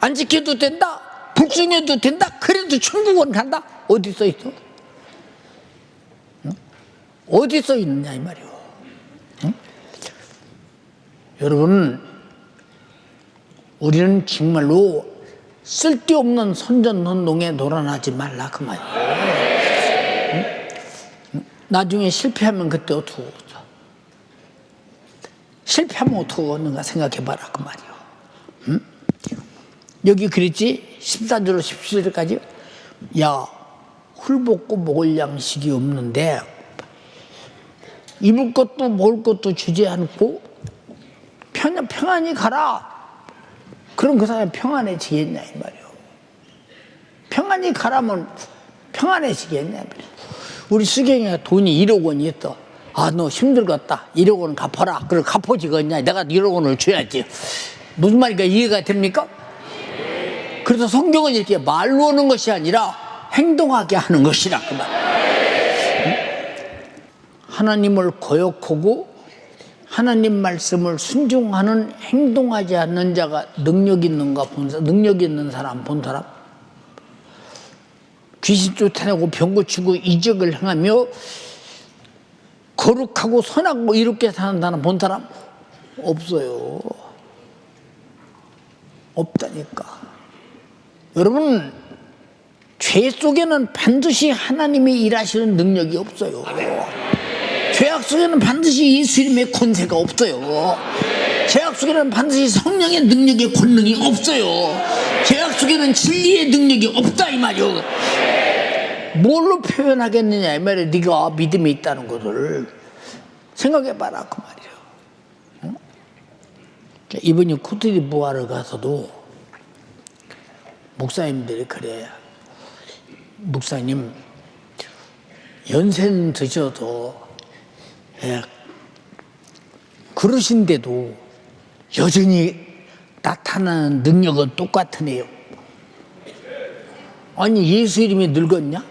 안 지켜도 된다, 불순해도 된다, 그래도 천국은 간다. 어디 써 있어? 응? 어디 써 있느냐 이 말이오. 응? 여러분, 우리는 정말로 쓸데없는 선전운동에 놀아나지 말라 그 말이에요. 응? 나중에 실패하면 그때 어떻게 하겠어? 실패하면 어떻게 하는가 생각해봐라 그 말이에요. 응? 여기 그랬지? 14절로 17절까지 야, 훌벗고 먹을 양식이 없는데 입을 것도 먹을 것도 주지 않고 평안히 가라. 그럼 그 사람이 평안해지겠냐 이 말이에요. 평안히 가라면 평안해지겠냐 이 말이에요. 우리 수경이가 돈이 1억 원이 있어. 아, 너 힘들겠다. 1억 원 갚아라. 그걸 갚아지겠냐. 내가 1억 원을 줘야지. 무슨 말인가 이해가 됩니까? 그래서 성경은 이렇게 말로 하는 것이 아니라 행동하게 하는 것이라 그 말. 하나님을 거역하고 하나님 말씀을 순종하는 행동하지 않는 자가 능력 있는가 본 사람, 능력 있는 사람 본 사람, 귀신 쫓아내고 병 고치고 이적을 행하며 거룩하고 선하고 이롭게 사는 사람 본 사람 없어요. 없다니까. 여러분, 죄 속에는 반드시 하나님이 일하시는 능력이 없어요. 죄악 속에는 반드시 예수 이름의 권세가 없어요. 죄악 속에는 반드시 성령의 능력의 권능이 없어요. 죄악 속에는 진리의 능력이 없다 이 말이요. 뭘로 표현하겠느냐 이 말이에요. 네가 믿음이 있다는 것을 생각해봐라 그 말이에요. 응? 이번에 코트디부아르 가서도 목사님들이 그래. 목사님, 연세는 드셔도 그러신데도 여전히 나타나는 능력은 똑같으네요. 아니, 예수 이름이 늙었냐?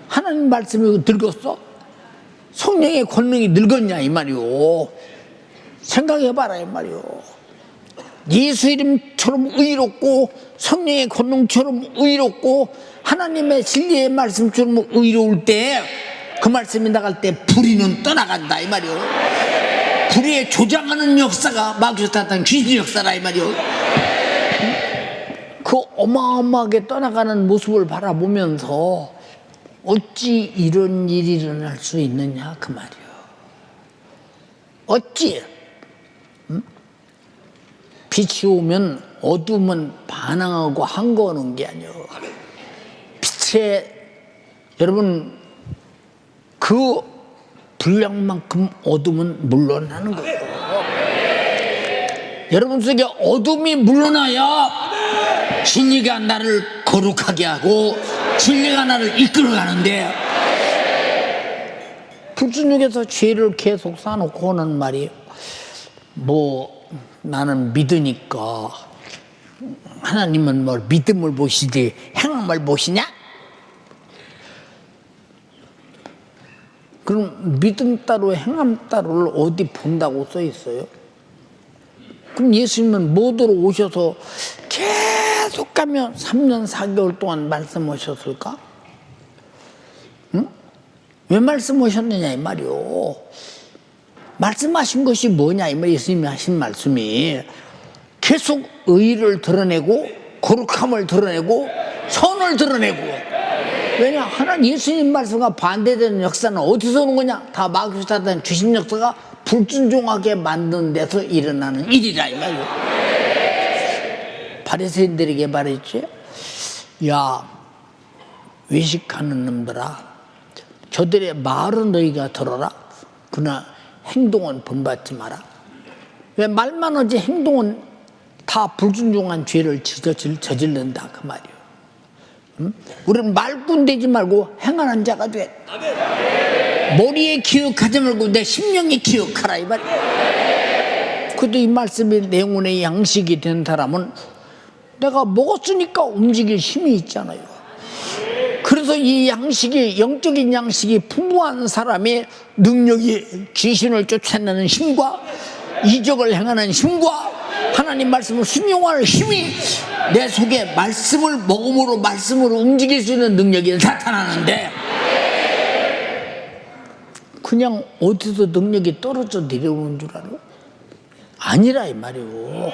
하나님 말씀이 늙었어? 성령의 권능이 늙었냐 이 말이오. 생각해봐라 이 말이오. 예수 이름처럼 의롭고 성령의 권능처럼 의롭고 하나님의 진리의 말씀처럼 의로울 때 그 말씀이 나갈 때 불의는 떠나간다 이 말이오. 불의에 조장하는 역사가 마귀에서 나타난 귀신 역사라 이 말이오. 그 어마어마하게 떠나가는 모습을 바라보면서 어찌 이런 일이 일어날 수 있느냐 그 말이오. 어찌 빛이 오면 어둠은 반항하고 항거하는 게 아니오. 빛에 여러분 그 분량만큼 어둠은 물러나는 거예요. 여러분 속에 어둠이 물러나야 진리가 나를 거룩하게 하고 진리가 나를 이끌어가는데 불순종에서 죄를 계속 쌓아놓고 하는 말이 뭐 나는 믿으니까 하나님은 뭘 믿음을 보시지 행함을 보시냐? 그럼 믿음 따로 행함 따로를 어디 본다고 써 있어요? 그럼 예수님은 뭐더러 오셔서 계속 가면 3년 4개월 동안 말씀하셨을까? 응? 왜 말씀하셨느냐 이 말이오. 말씀하신 것이 뭐냐 이 말이에요. 예수님이 하신 말씀이 계속 의를 드러내고 거룩함을 드러내고 선을 드러내고. 왜냐? 하나님 예수님 말씀과 반대되는 역사는 어디서 오는 거냐? 다 마귀에서 나타난 귀신 역사가 불순종하게 만든 데서 일어나는 일이라 이 말이에요. 바리새인들에게 말했지. 야, 외식하는 놈들아, 저들의 말은 너희가 들어라. 그러나 행동은 본받지 마라. 왜 말만 하지 행동은 다 불순종한 죄를 저질른다 그 말이에요. 응? 우리는 말꾼 되지 말고 행하는 자가 돼. 머리에 기억하지 말고 내 심령에 기억하라 이 말이에요. 그래도 이 말씀이 내용의 양식이 된 사람은 내가 먹었으니까 움직일 힘이 있잖아요. 그래서 그래서 이 양식이, 영적인 양식이 풍부한 사람의 능력이 귀신을 쫓아내는 힘과 이적을 행하는 힘과 하나님 말씀을 순종하는 힘이 내 속에 말씀을 먹음으로 말씀으로 움직일 수 있는 능력이 나타나는데, 그냥 어디서 능력이 떨어져 내려오는 줄 알아? 아니라 이 말이오.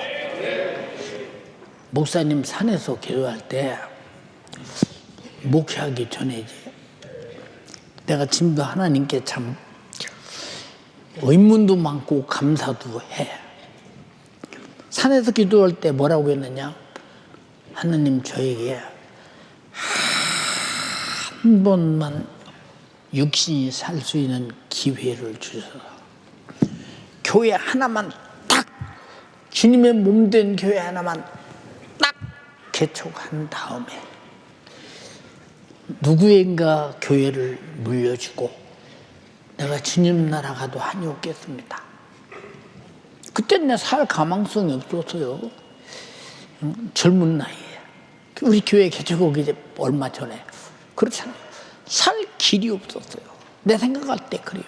목사님 산에서 기도할 때 목회하기 전에 내가 지금도 하나님께 참 의문도 많고 감사도 해. 산에서 기도할 때 뭐라고 했느냐? 하나님, 저에게 한 번만 육신이 살 수 있는 기회를 주셔서 교회 하나만 딱, 주님의 몸된 교회 하나만 딱 개척한 다음에 누구인가 교회를 물려주고 내가 주님 나라 가도 한이 없겠습니다. 그때는 내 살 가망성이 없었어요. 젊은 나이에. 우리 교회 개척하기 이제 얼마 전에. 그렇잖아요. 살 길이 없었어요. 내 생각할 때 그래요.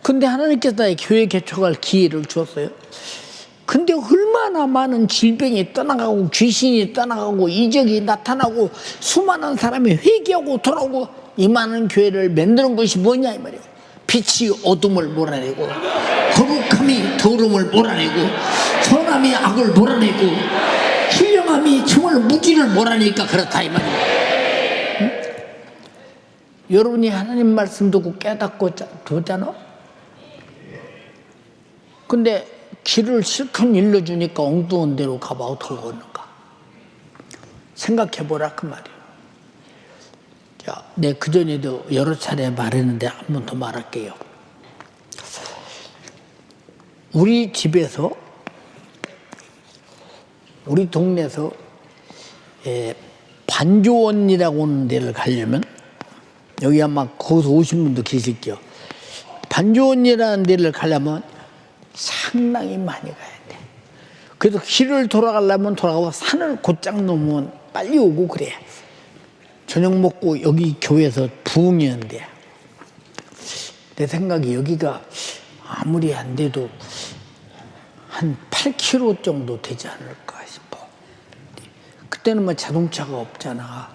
근데 하나님께서 나의 교회 개척할 기회를 주었어요. 근데 얼마나 많은 질병이 떠나가고 귀신이 떠나가고 이적이 나타나고 수많은 사람이 회개하고 돌아오고 이 많은 교회를 만드는 것이 뭐냐 이 말이에요. 빛이 어둠을 몰아내고 거룩함이 더러움을 몰아내고 선함이 악을 몰아내고 신령함이 정말 무지를 몰아내니까 그렇다 이 말이에요. 응? 여러분이 하나님 말씀 듣고 깨닫고 도잖아. 근데 길을 실컷 일러주니까 엉뚱한 데로 가봐 어떻게 걷는가 생각해보라 그 말이에요. 자, 내 그전에도 여러 차례 말했는데 한 번 더 말할게요. 우리 집에서 우리 동네에서 반조원이라고 하는 데를 가려면 여기 아마 거기서 오신 분도 계실 게요. 반조원이라는 데를 가려면 상당히 많이 가야 돼. 그래서 길을 돌아가려면 돌아가고 산을 곧장 넘으면 빨리 오고 그래. 저녁 먹고 여기 교회에서 부흥이었는데 내 생각에 여기가 아무리 안 돼도 한 8km 정도 되지 않을까 싶어. 그때는 뭐 자동차가 없잖아.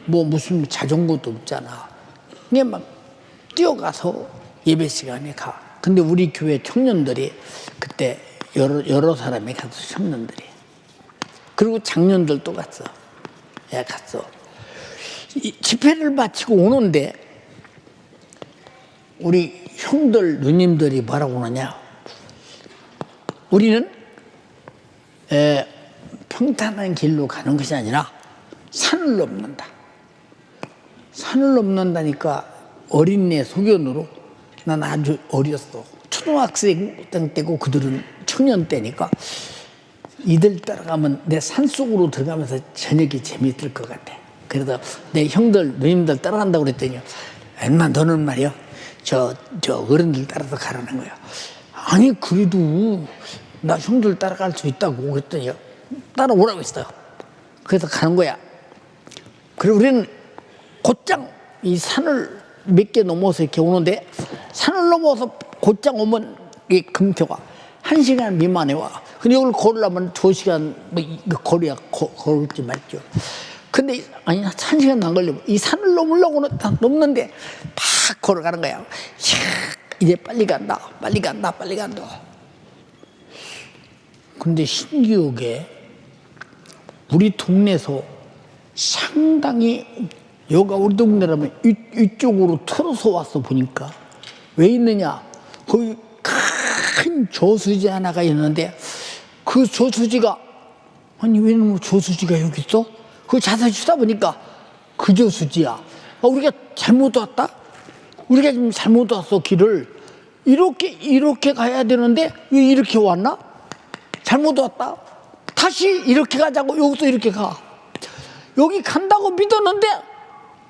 뭐 무슨 자전거도 없잖아. 그냥 막 뛰어가서 예배 시간에 가. 근데 우리 교회 청년들이 그때 여러 사람이 가서 청년들이. 그리고 장년들도 갔어. 갔어. 집회를 마치고 오는데 우리 형들 누님들이 뭐라고 하느냐. 우리는 평탄한 길로 가는 것이 아니라 산을 넘는다. 산을 넘는다니까 어린애 소견으로 난 아주 어렸어. 초등학생 때고 그들은 청년 때니까 이들 따라가면 내 산속으로 들어가면서 저녁이 재미있을 것 같아. 그래서 내 형들 누님들 따라간다고 그랬더니 엄마 너는 말이야 저 어른들 따라서 가라는 거야. 아니 그래도 나 형들 따라갈 수 있다고 그랬더니 따라오라고 했어요. 그래서 가는 거야. 그리고 우리는 곧장 이 산을 몇 개 넘어서 이렇게 오는데 산을 넘어서 곧장 오면 이 금태가 1시간 미만에 와. 근데 이걸 걸으려면 2시간 뭐 거리야 걸을지 말죠. 근데 아니 1시간도 안 걸려. 이 산을 넘으려고는 넘는데 팍 걸어가는 거야. 이제 빨리 간다. 근데 신기하게 우리 동네에서 상당히 여기가 우리 동네라면 이쪽으로 틀어서 와서 보니까 왜 있느냐. 거기 큰 저수지 하나가 있는데 그 저수지가 아니 왜 저수지가 여기 있어? 그 자세히 쳐다보니까 그 저수지야. 우리가 잘못 왔다? 우리가 지금 잘못 왔어. 길을 이렇게 가야 되는데 왜 이렇게 왔나? 잘못 왔다. 다시 이렇게 가자고. 여기서 이렇게 가. 여기 간다고 믿었는데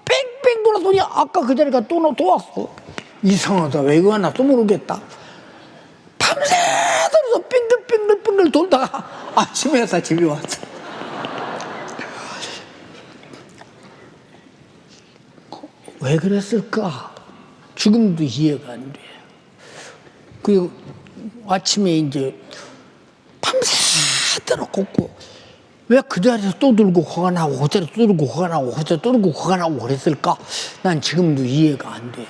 뺑뺑 돌아서니 아까 그 자리가 또 왔어. 이상하다. 왜 이거 하나 또 모르겠다. 밤새도록 빙글빙글 돌다가 아침에 가서 집에 왔어. 왜 그랬을까? 지금도 이해가 안 돼. 그리고 아침에 이제 밤새도록 걷고 왜 그 자리에서 또 들고 화가 나고 그 자리에서 또 들고 화가 나고 그 자리에서 또 들고 화가 나고 그랬을까? 난 지금도 이해가 안 돼.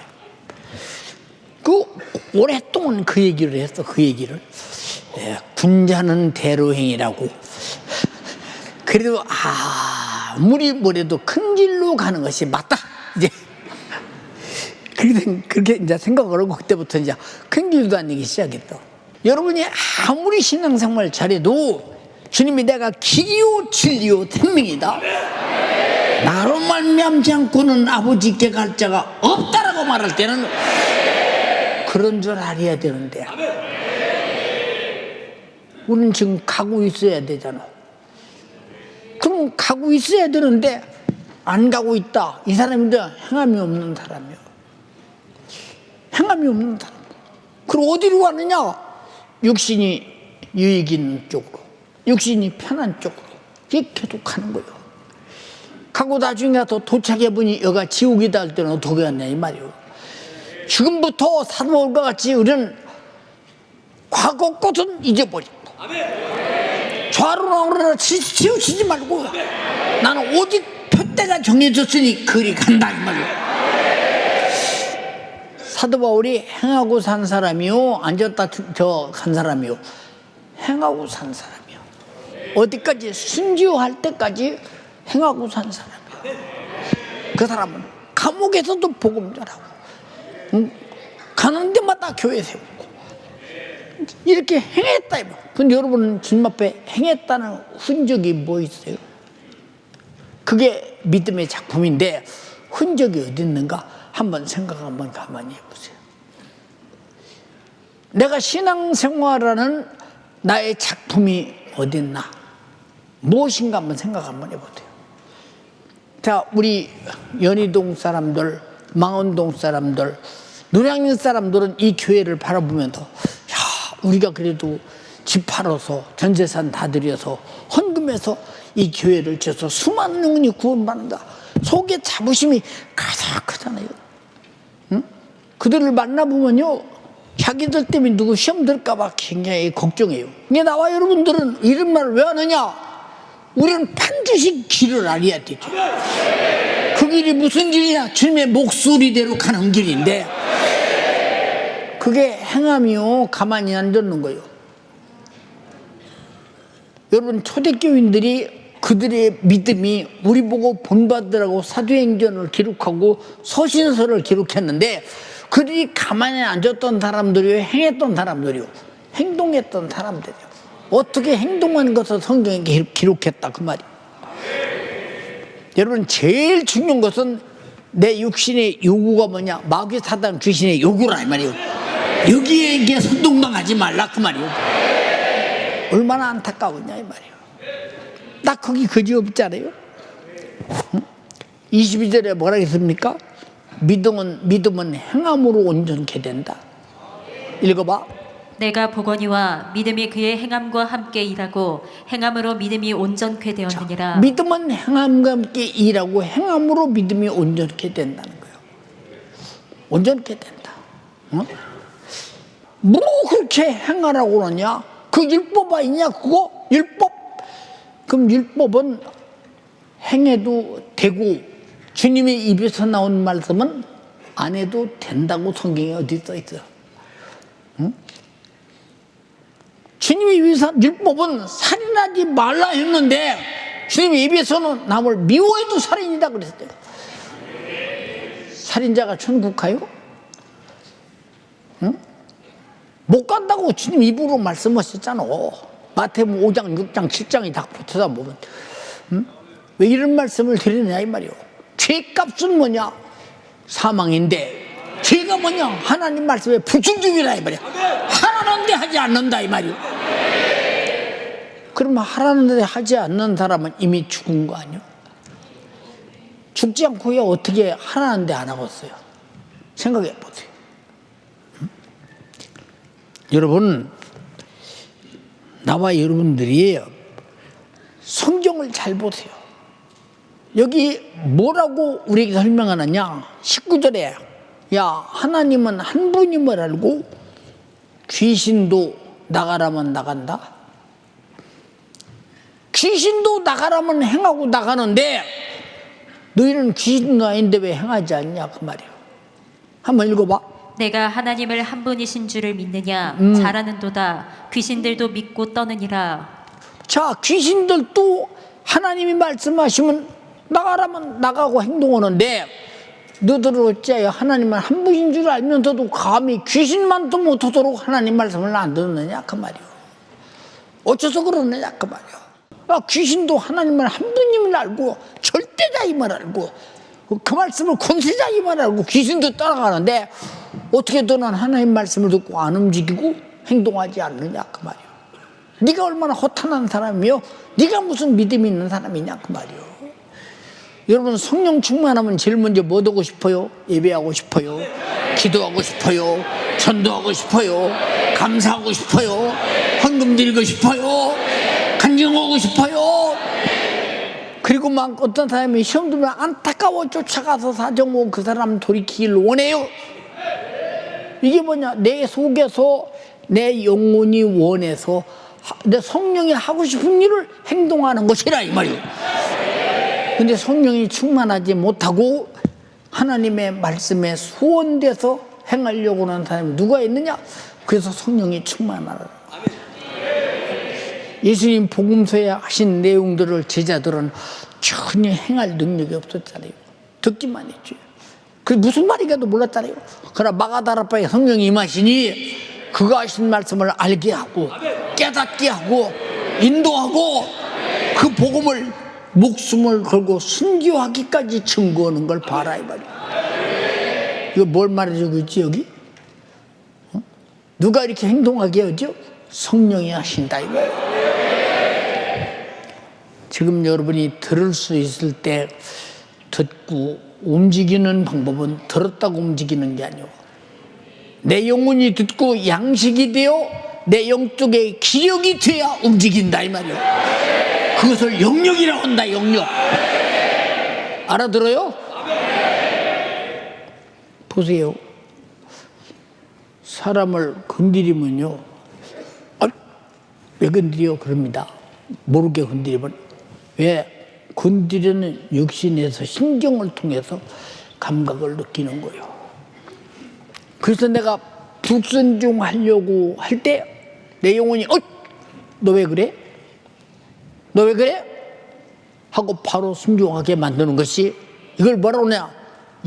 그 오랫동안 그 얘기를 했어. 그 얘기를. 군자는 대로행이라고. 그래도 아무리 뭐래도 큰 길로 가는 것이 맞다. 이제 그렇게 이제 생각을 하고 그때부터 이제 큰 길도 다니기 시작했다. 여러분이 아무리 신앙생활 잘해도 주님이 내가 길이요 진리요 생명이다. 나로 말미암지 않고는 아버지께 갈 자가 없다라고 말할 때는 그런 줄 알아야 되는데 우리는 지금 가고 있어야 되잖아. 그럼 가고 있어야 되는데 안 가고 있다. 이 사람이 행함이 없는 사람이야. 행함이 없는 사람. 그럼 어디로 가느냐? 육신이 유익 있는 쪽으로, 육신이 편한 쪽으로 이렇게 계속 가는 거예요. 가고 나중에 또 도착해보니 여가 지옥이다 할 때는 어떻게 하냐 이 말이에요. 지금부터 사도 바울과 같이 우리는 과거 것은 잊어버리고 좌로나 우로나 치우치지 말고 나는 오직 표대가 정해졌으니 그리 간다 이 말이에요. 사도 바울이 행하고 산 사람이요 앉았다 저 간 사람이요 행하고 산 사람이요. 어디까지 순교할 때까지 행하고 산 사람이요. 그 사람은 감옥에서도 복음 전하고 가는 데마다 교회 세우고 이렇게 행했다. 근데 여러분은 주님 앞에 행했다는 흔적이 뭐 있어요? 그게 믿음의 작품인데 흔적이 어디 있는가? 한번 생각 한번 가만히 해보세요. 내가 신앙생활하는 나의 작품이 어디 있나? 무엇인가 한번 생각 한번 해보세요. 자, 우리 연희동 사람들, 망원동 사람들, 노량진 사람들은 이 교회를 바라보면서 우리가 그래도 집 팔아서 전 재산 다 들여서 헌금해서 이 교회를 지어서 수많은 영혼이 구원받는다. 속에 자부심이 가득하잖아요. 응? 그들을 만나보면요 자기들 때문에 누구 시험 들까봐 굉장히 걱정해요. 근데 나와 여러분들은 이런 말을 왜 하느냐? 우리는 반드시 길을 알아야 되죠. 그 길이 무슨 길이냐? 주님의 목소리대로 가는 길인데 그게 행함이요 가만히 앉는 거예요. 여러분 초대교인들이 그들의 믿음이 우리 보고 본받으라고 사도행전을 기록하고 서신서를 기록했는데 그들이 가만히 앉았던 사람들이요 행했던 사람들이요 행동했던 사람들이요 어떻게 행동하는 것을 성경에 기록했다 그 말이에요. 여러분 제일 중요한 것은 내 육신의 요구가 뭐냐? 마귀 사단 귀신의 요구라 이 말이에요. 여기에 선동당하지 말라 그 말이에요. 얼마나 안타까우냐 이 말이에요. 딱 거기 그지 없잖아요. 22절에 뭐라 했습니까? 믿음은 행함으로 온전케 된다. 읽어봐. 내가 보거니와 믿음이 그의 행함과 함께 일하고 행함으로 믿음이 온전케 되었느니라. 자, 믿음은 행함과 함께 일하고 행함으로 믿음이 온전케 된다는 거예요. 온전케 된다. 어? 뭐 그렇게 행하라고 그러냐? 그 율법 아니냐 그거? 율법? 그럼 율법은 행해도 되고 주님의 입에서 나온 말씀은 안 해도 된다고 성경에 어디 써 있어? 응? 주님의 입에서 율법은 살인하지 말라 했는데 주님의 입에서는 남을 미워해도 살인이다 그랬어요. 살인자가 천국 가요? 응? 못 간다고 주님 입으로 말씀하셨잖아. 마태복음 5장, 6장, 7장이 다 붙어다 보면. 응? 왜 이런 말씀을 드리느냐 이 말이요. 죄값은 뭐냐? 사망인데 죄가 뭐냐? 하나님 말씀에 불충중이라 이 말이야. 하라는데 하지 않는다 이 말이요. 그러면 하라는데 하지 않는 사람은 이미 죽은 거 아니요? 죽지 않고야 어떻게 하라는데 안 하겠어요? 생각해 보세요. 응? 여러분 나와 여러분들이 성경을 잘 보세요. 여기 뭐라고 우리에게 설명하느냐? 19절에 야 하나님은 한 분임을 알고 귀신도 나가라면 나간다. 귀신도 나가라면 행하고 나가는데 너희는 귀신도 아닌데 왜 행하지 않냐 그 말이에요. 한번 읽어봐. 내가 하나님을 한 분이신 줄을 믿느냐 잘하는도다. 귀신들도 믿고 떠느니라. 자, 귀신들도 하나님이 말씀하시면 나가라면 나가고 행동하는데 너희들 어째 하나님은 한 분인 줄 알면서도 감히 귀신만도 못하도록 하나님 말씀을 안 듣느냐 그 말이요. 어째서 그러느냐 그 말이요. 귀신도 하나님은 한 분임을 알고 절대자임을 알고 그 말씀을 권세자임을 알고 귀신도 따라가는데 어떻게 너는 하나님 말씀을 듣고 안 움직이고 행동하지 않느냐 그 말이요. 네가 얼마나 허탄한 사람이요, 네가 무슨 믿음이 있는 사람이냐 그 말이요. 여러분 성령 충만하면 제일 먼저 뭐 하고 싶어요? 예배하고 싶어요, 기도하고 싶어요, 전도하고 싶어요, 감사하고 싶어요, 헌금 드리고 싶어요, 간증하고 싶어요. 그리고 막 어떤 사람이 시험 들면 안타까워 쫓아가서 사정하고 그 사람 돌이키기를 원해요. 이게 뭐냐? 내 속에서 내 영혼이 원해서 내 성령이 하고 싶은 일을 행동하는 것이라 이 말이에요. 근데 성령이 충만하지 못하고 하나님의 말씀에 소원돼서 행하려고 하는 사람이 누가 있느냐? 그래서 성령이 충만하라. 예수님 복음서에 하신 내용들을 제자들은 전혀 행할 능력이 없었잖아요. 듣기만 했죠. 그 무슨 말인가도 몰랐잖아요. 그러나 마가다라파에 성령이 임하시니 그가 하신 말씀을 알게 하고 깨닫게 하고 인도하고 그 복음을 목숨을 걸고 순교하기까지 증거하는 걸 봐라 이 말이야. 이거 뭘 말해주고 있지 여기? 누가 이렇게 행동하게 하죠? 성령이 하신다 이 말이야. 지금 여러분이 들을 수 있을 때 듣고 움직이는 방법은 들었다고 움직이는 게 아니고 내 영혼이 듣고 양식이 되어 내 영적에 기력이 돼야 움직인다 이 말이야. 그것을 영역이라고 한다. 영역. 알아들어요? 보세요. 사람을 건드리면요, 왜 건드려? 그럽니다. 모르게 건드리면. 왜? 건드리는 육신에서 신경을 통해서 감각을 느끼는 거예요. 그래서 내가 불순종하려고 할 때 내 영혼이 너 왜 그래? 너 왜 그래? 하고 바로 순종하게 만드는 것이 이걸 뭐라고 하냐?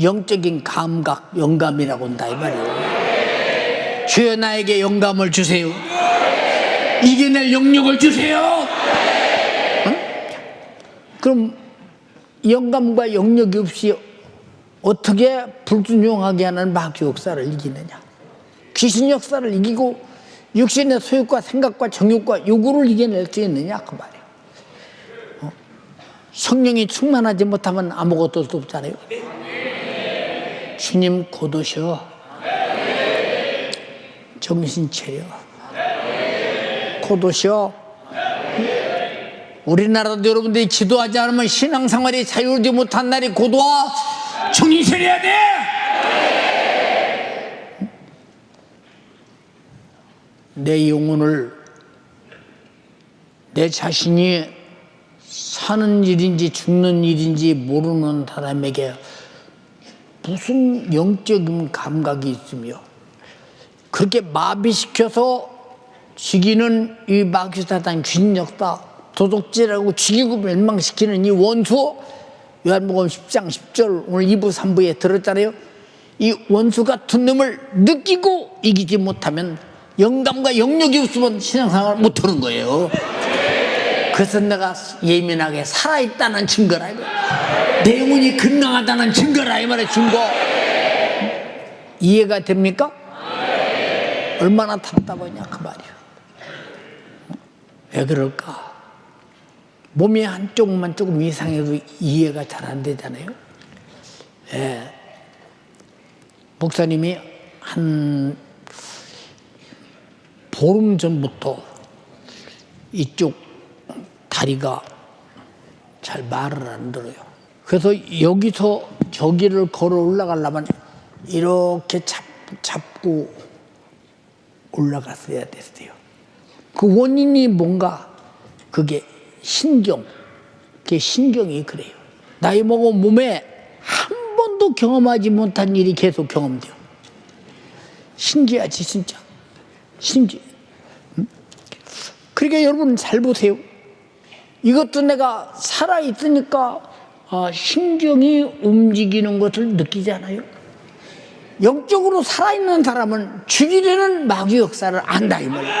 영적인 감각, 영감이라고 한다 이 말이에요. 주여 나에게 영감을 주세요. 이겨낼 영역을 주세요. 응? 그럼 영감과 영역이 없이 어떻게 불순종하게 하는 마귀 역사를 이기느냐? 귀신 역사를 이기고 육신의 소욕과 생각과 정욕과 요구를 이겨낼 수 있느냐 그 말이에요. 성령이 충만하지 못하면 아무것도 없잖아요. 주님 곧 오셔. 정신 차려. 곧 오셔. 우리나라도 여러분들이 기도하지 않으면 신앙생활이 자유롭지 못한 날이 곧 와. 정신 차려야 돼. 내 영혼을 내 자신이 사는 일인지 죽는 일인지 모르는 사람에게 무슨 영적인 감각이 있으며 그렇게 마비시켜서 죽이는 이 마귀사단 귀신 역사 도둑질하고 죽이고 멸망시키는 이 원수, 요한복음 10장 10절 오늘 2부 3부에 들었잖아요. 이 원수 같은 놈을 느끼고 이기지 못하면 영감과 영역이 없으면 신앙생활을 못하는 거예요. 그래서 내가 예민하게 살아있다는 증거라 이거. 내 영혼이 건강하다는 증거라 이 말이야. 증거. 이해가 됩니까? 얼마나 답답하냐 그 말이야. 왜 그럴까? 몸이 한쪽만 조금 이상해도 이해가 잘 안 되잖아요. 예. 목사님이 한 보름 전부터 이쪽 다리가 잘 말을 안 들어요. 그래서 여기서 저기를 걸어 올라가려면 이렇게 잡고 올라갔어야 됐어요. 그 원인이 뭔가 그게 신경, 그게 신경이 그래요. 나이 먹은 몸에 한 번도 경험하지 못한 일이 계속 경험돼요. 신기하지 진짜. 신기해. 그러니까 여러분 잘 보세요. 이것도 내가 살아있으니까 신경이 움직이는 것을 느끼지 않아요? 영적으로 살아있는 사람은 죽이려는 마귀 역사를 안다 이 말이에요.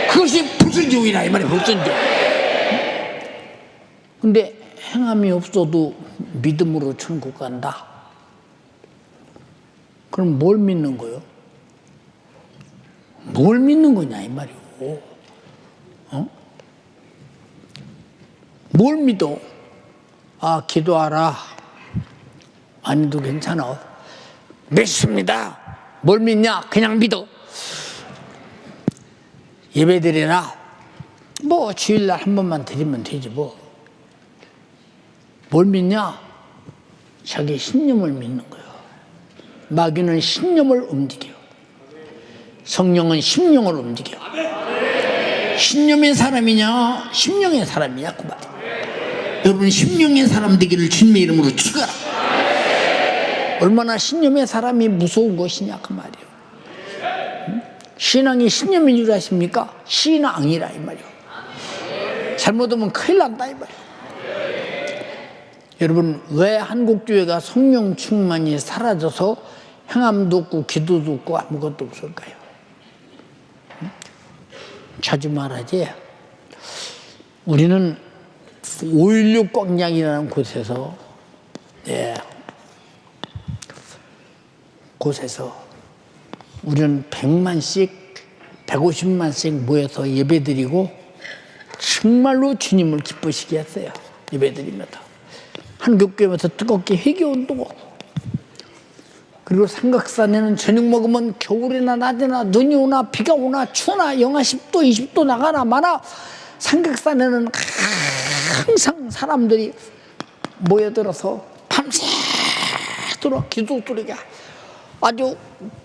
그것이 불순종이라 이 말이에요. 불순종. 근데 행함이 없어도 믿음으로 천국 간다. 그럼 뭘 믿는 거예요? 뭘 믿는 거냐 이 말이에요. 뭘 믿어? 기도하라. 아니도 괜찮아. 믿습니다. 뭘 믿냐? 그냥 믿어. 예배 드리라. 뭐 주일날 한 번만 드리면 되지 뭐. 뭘 믿냐? 자기 신념을 믿는 거예요. 마귀는 신념을 움직여. 성령은 심령을 움직여. 신념의 사람이냐 심령의 사람이냐 그 말이에요. 여러분 심령의 사람 되기를 주님의 이름으로 축원합니다. 얼마나 신념의 사람이 무서운 것이냐 그 말이에요. 신앙이 신념인 줄 아십니까? 신앙이라 이 말이에요. 잘못하면 큰일 난다 이 말이에요. 여러분 왜 한국교회가 성령 충만이 사라져서 행함도 없고 기도도 없고 아무것도 없을까요? 자주 말하지. 우리는 5.16 광장이라는 곳에서 우리는 100만씩 150만씩 모여서 예배드리고 정말로 주님을 기쁘시게 했어요. 예배드리면서 한국교회에서 뜨겁게 회개운동하고 그리고 삼각산에는 저녁 먹으면 겨울이나 낮이나 눈이 오나 비가 오나 추나 영하 10도 20도 나가나 마나 삼각산에는 항상 사람들이 모여들어서 밤새도록 기도 소리가 아주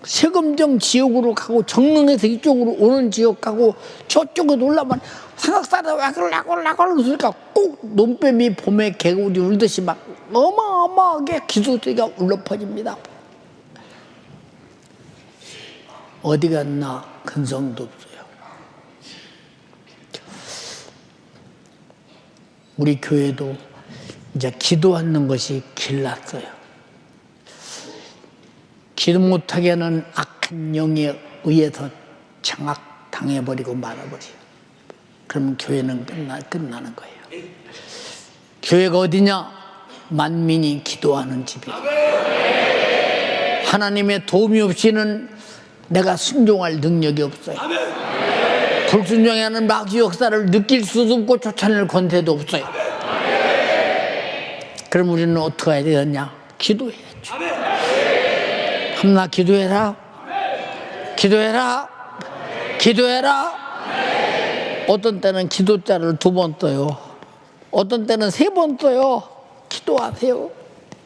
세금정 지역으로 가고 정릉에서 이쪽으로 오는 지역 가고 저쪽에 올라면 삼각산에 와글와글와글 소리가 꼭 논뱀이 봄에 개구리 울듯이 막 어마어마하게 기도 소리가 울려 퍼집니다. 어디 갔나 근성도 없어요. 우리 교회도 이제 기도하는 것이 길났어요. 기도 못하게 하는 악한 영에 의해서 장악당해버리고 말아버려요. 그러면 교회는 끝나는 거예요. 교회가 어디냐? 만민이 기도하는 집이에요. 하나님의 도움이 없이는 내가 순종할 능력이 없어요. 불순종해 하는 마귀 역사를 느낄 수도 없고 쫓아낼 권세도 없어요. 그럼 우리는 어떻게 해야 되겠냐? 기도해야죠. 함나 기도해라. 기도해라. 기도해라. 어떤 때는 기도자를 2번 떠요. 어떤 때는 3번 떠요. 기도하세요.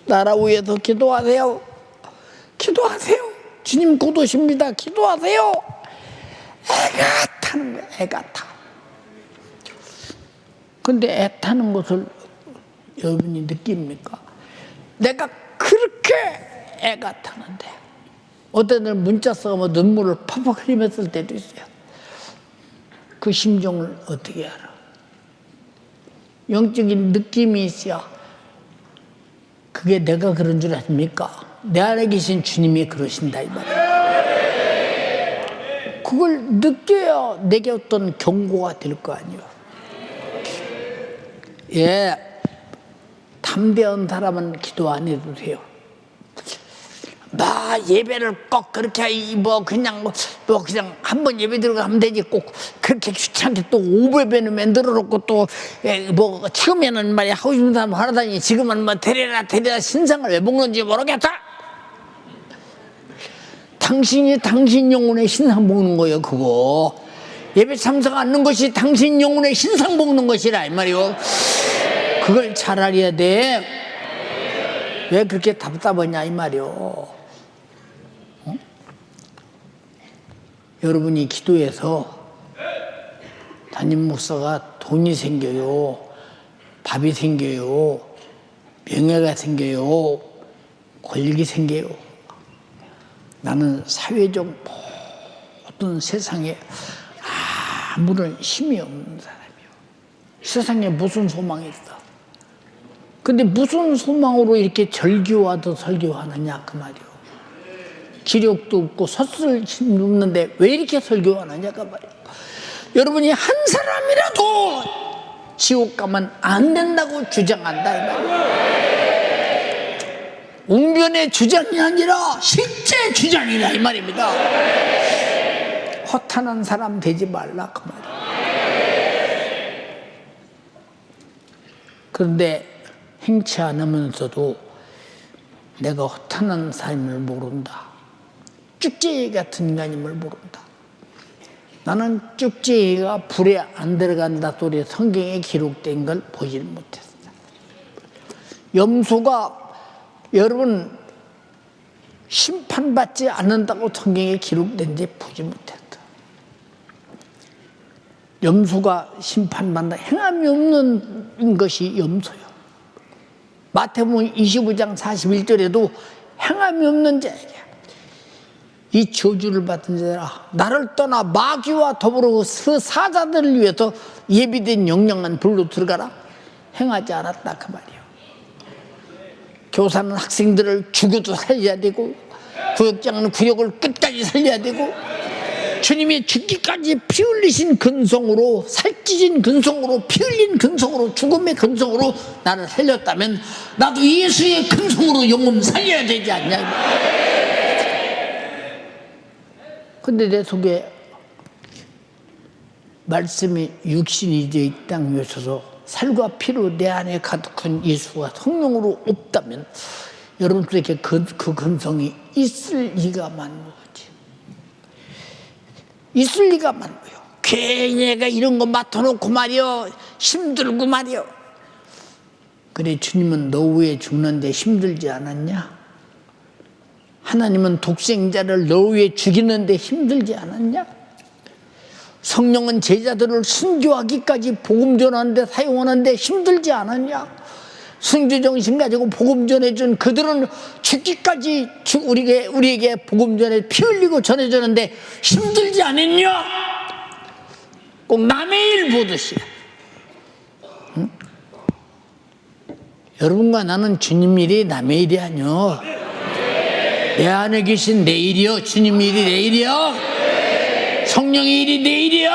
나라 위해서 기도하세요. 기도하세요. 주님 곧 오십니다. 기도하세요. 애가 타는 거예요. 애가 타. 근데 애 타는 것을 여러분이 느낍니까? 내가 그렇게 애가 타는데 어떤 날 문자 써가면 눈물을 팍팍 흘리면서 때도 있어요. 그 심정을 어떻게 알아? 영적인 느낌이 있어야 그게 내가 그런 줄 아십니까? 내 안에 계신 주님이 그러신다 이 말이에요. 그걸 느껴야 내게 어떤 경고가 될 거 아니에요. 담대한 사람은 기도 안 해도 돼요. 예배를 꼭 그렇게 그냥 한 번 예배 들어가면 되지 꼭 그렇게 귀찮게 또 5배배는 만들어 놓고 또 처음에는 말이야 하고 싶은 사람 하라다니 지금은 데려라 신상을 왜 먹는지 모르겠다. 당신이 당신 영혼의 신상 먹는 거예요. 그거 예배 참석 않는 것이 당신 영혼의 신상 먹는 것이라 이 말이요. 그걸 잘 알아야 돼. 왜 그렇게 답답하냐 이 말이요. 어? 여러분이 기도해서 담임 목사가 돈이 생겨요, 밥이 생겨요, 명예가 생겨요, 권력이 생겨요. 나는 사회적 모든 세상에 아무런 힘이 없는 사람이요. 세상에 무슨 소망이 있어? 근데 무슨 소망으로 이렇게 절규와도 설교하느냐 그 말이요. 기력도 없고 섰을 힘도 없는데 왜 이렇게 설교하느냐 그 말이요. 여러분이 한 사람이라도 지옥 가면 안 된다고 주장한다 이 말이에요. 웅변의 주장이 아니라 실제 주장이다 이 말입니다. 허탄한 사람 되지 말라 그 말이에요. 그런데 행치 않으면서도 내가 허탄한 삶을 모른다. 쭉제이 같은 인간임을 모른다. 나는 쭉제이가 불에 안 들어간다 소리 성경에 기록된 걸 보질 못했어. 염소가 여러분 심판받지 않는다고 성경에 기록된지 보지 못했다. 염소가 심판받는다. 행함이 없는 것이 염소요. 마태복음 25장 41절에도 행함이 없는 자에게 이 저주를 받은 자라 나를 떠나 마귀와 더불어 그 사자들을 위해서 예비된 영영한 불로 들어가라. 행하지 않았다 그 말이에요. 교사는 학생들을 죽여도 살려야 되고 구역장은 구역을 끝까지 살려야 되고 주님이 죽기까지 피 흘리신 근성으로 살찌진 근성으로 피 흘린 근성으로 죽음의 근성으로 나를 살렸다면 나도 예수의 근성으로 영혼 살려야 되지 않냐. 근데 내 속에 말씀이 육신이 되어 이 땅에 오셔서 살과 피로 내 안에 가득한 예수가 성령으로 없다면 여러분 속에 그 근성이 있을 리가 많은 거지. 있을 리가 많은 거요. 괜히 내가 이런 거 맡아놓고 말이요 힘들고 말이요. 그래 주님은 노후에 죽는데 힘들지 않았냐? 하나님은 독생자를 노후에 죽이는데 힘들지 않았냐? 성령은 제자들을 순교하기까지 복음 전하는데 사용하는데 힘들지 않았냐? 순교정신 가지고 복음 전해준 그들은 죽기까지 우리에게 복음 전해 피 흘리고 전해주는데 힘들지 않았냐? 꼭 남의 일 보듯이. 응? 여러분과 나는 주님 일이 남의 일이 아니요. 내 안에 계신 내 일이요. 주님 일이 내 일이요. 성령의 일이 내 일이요.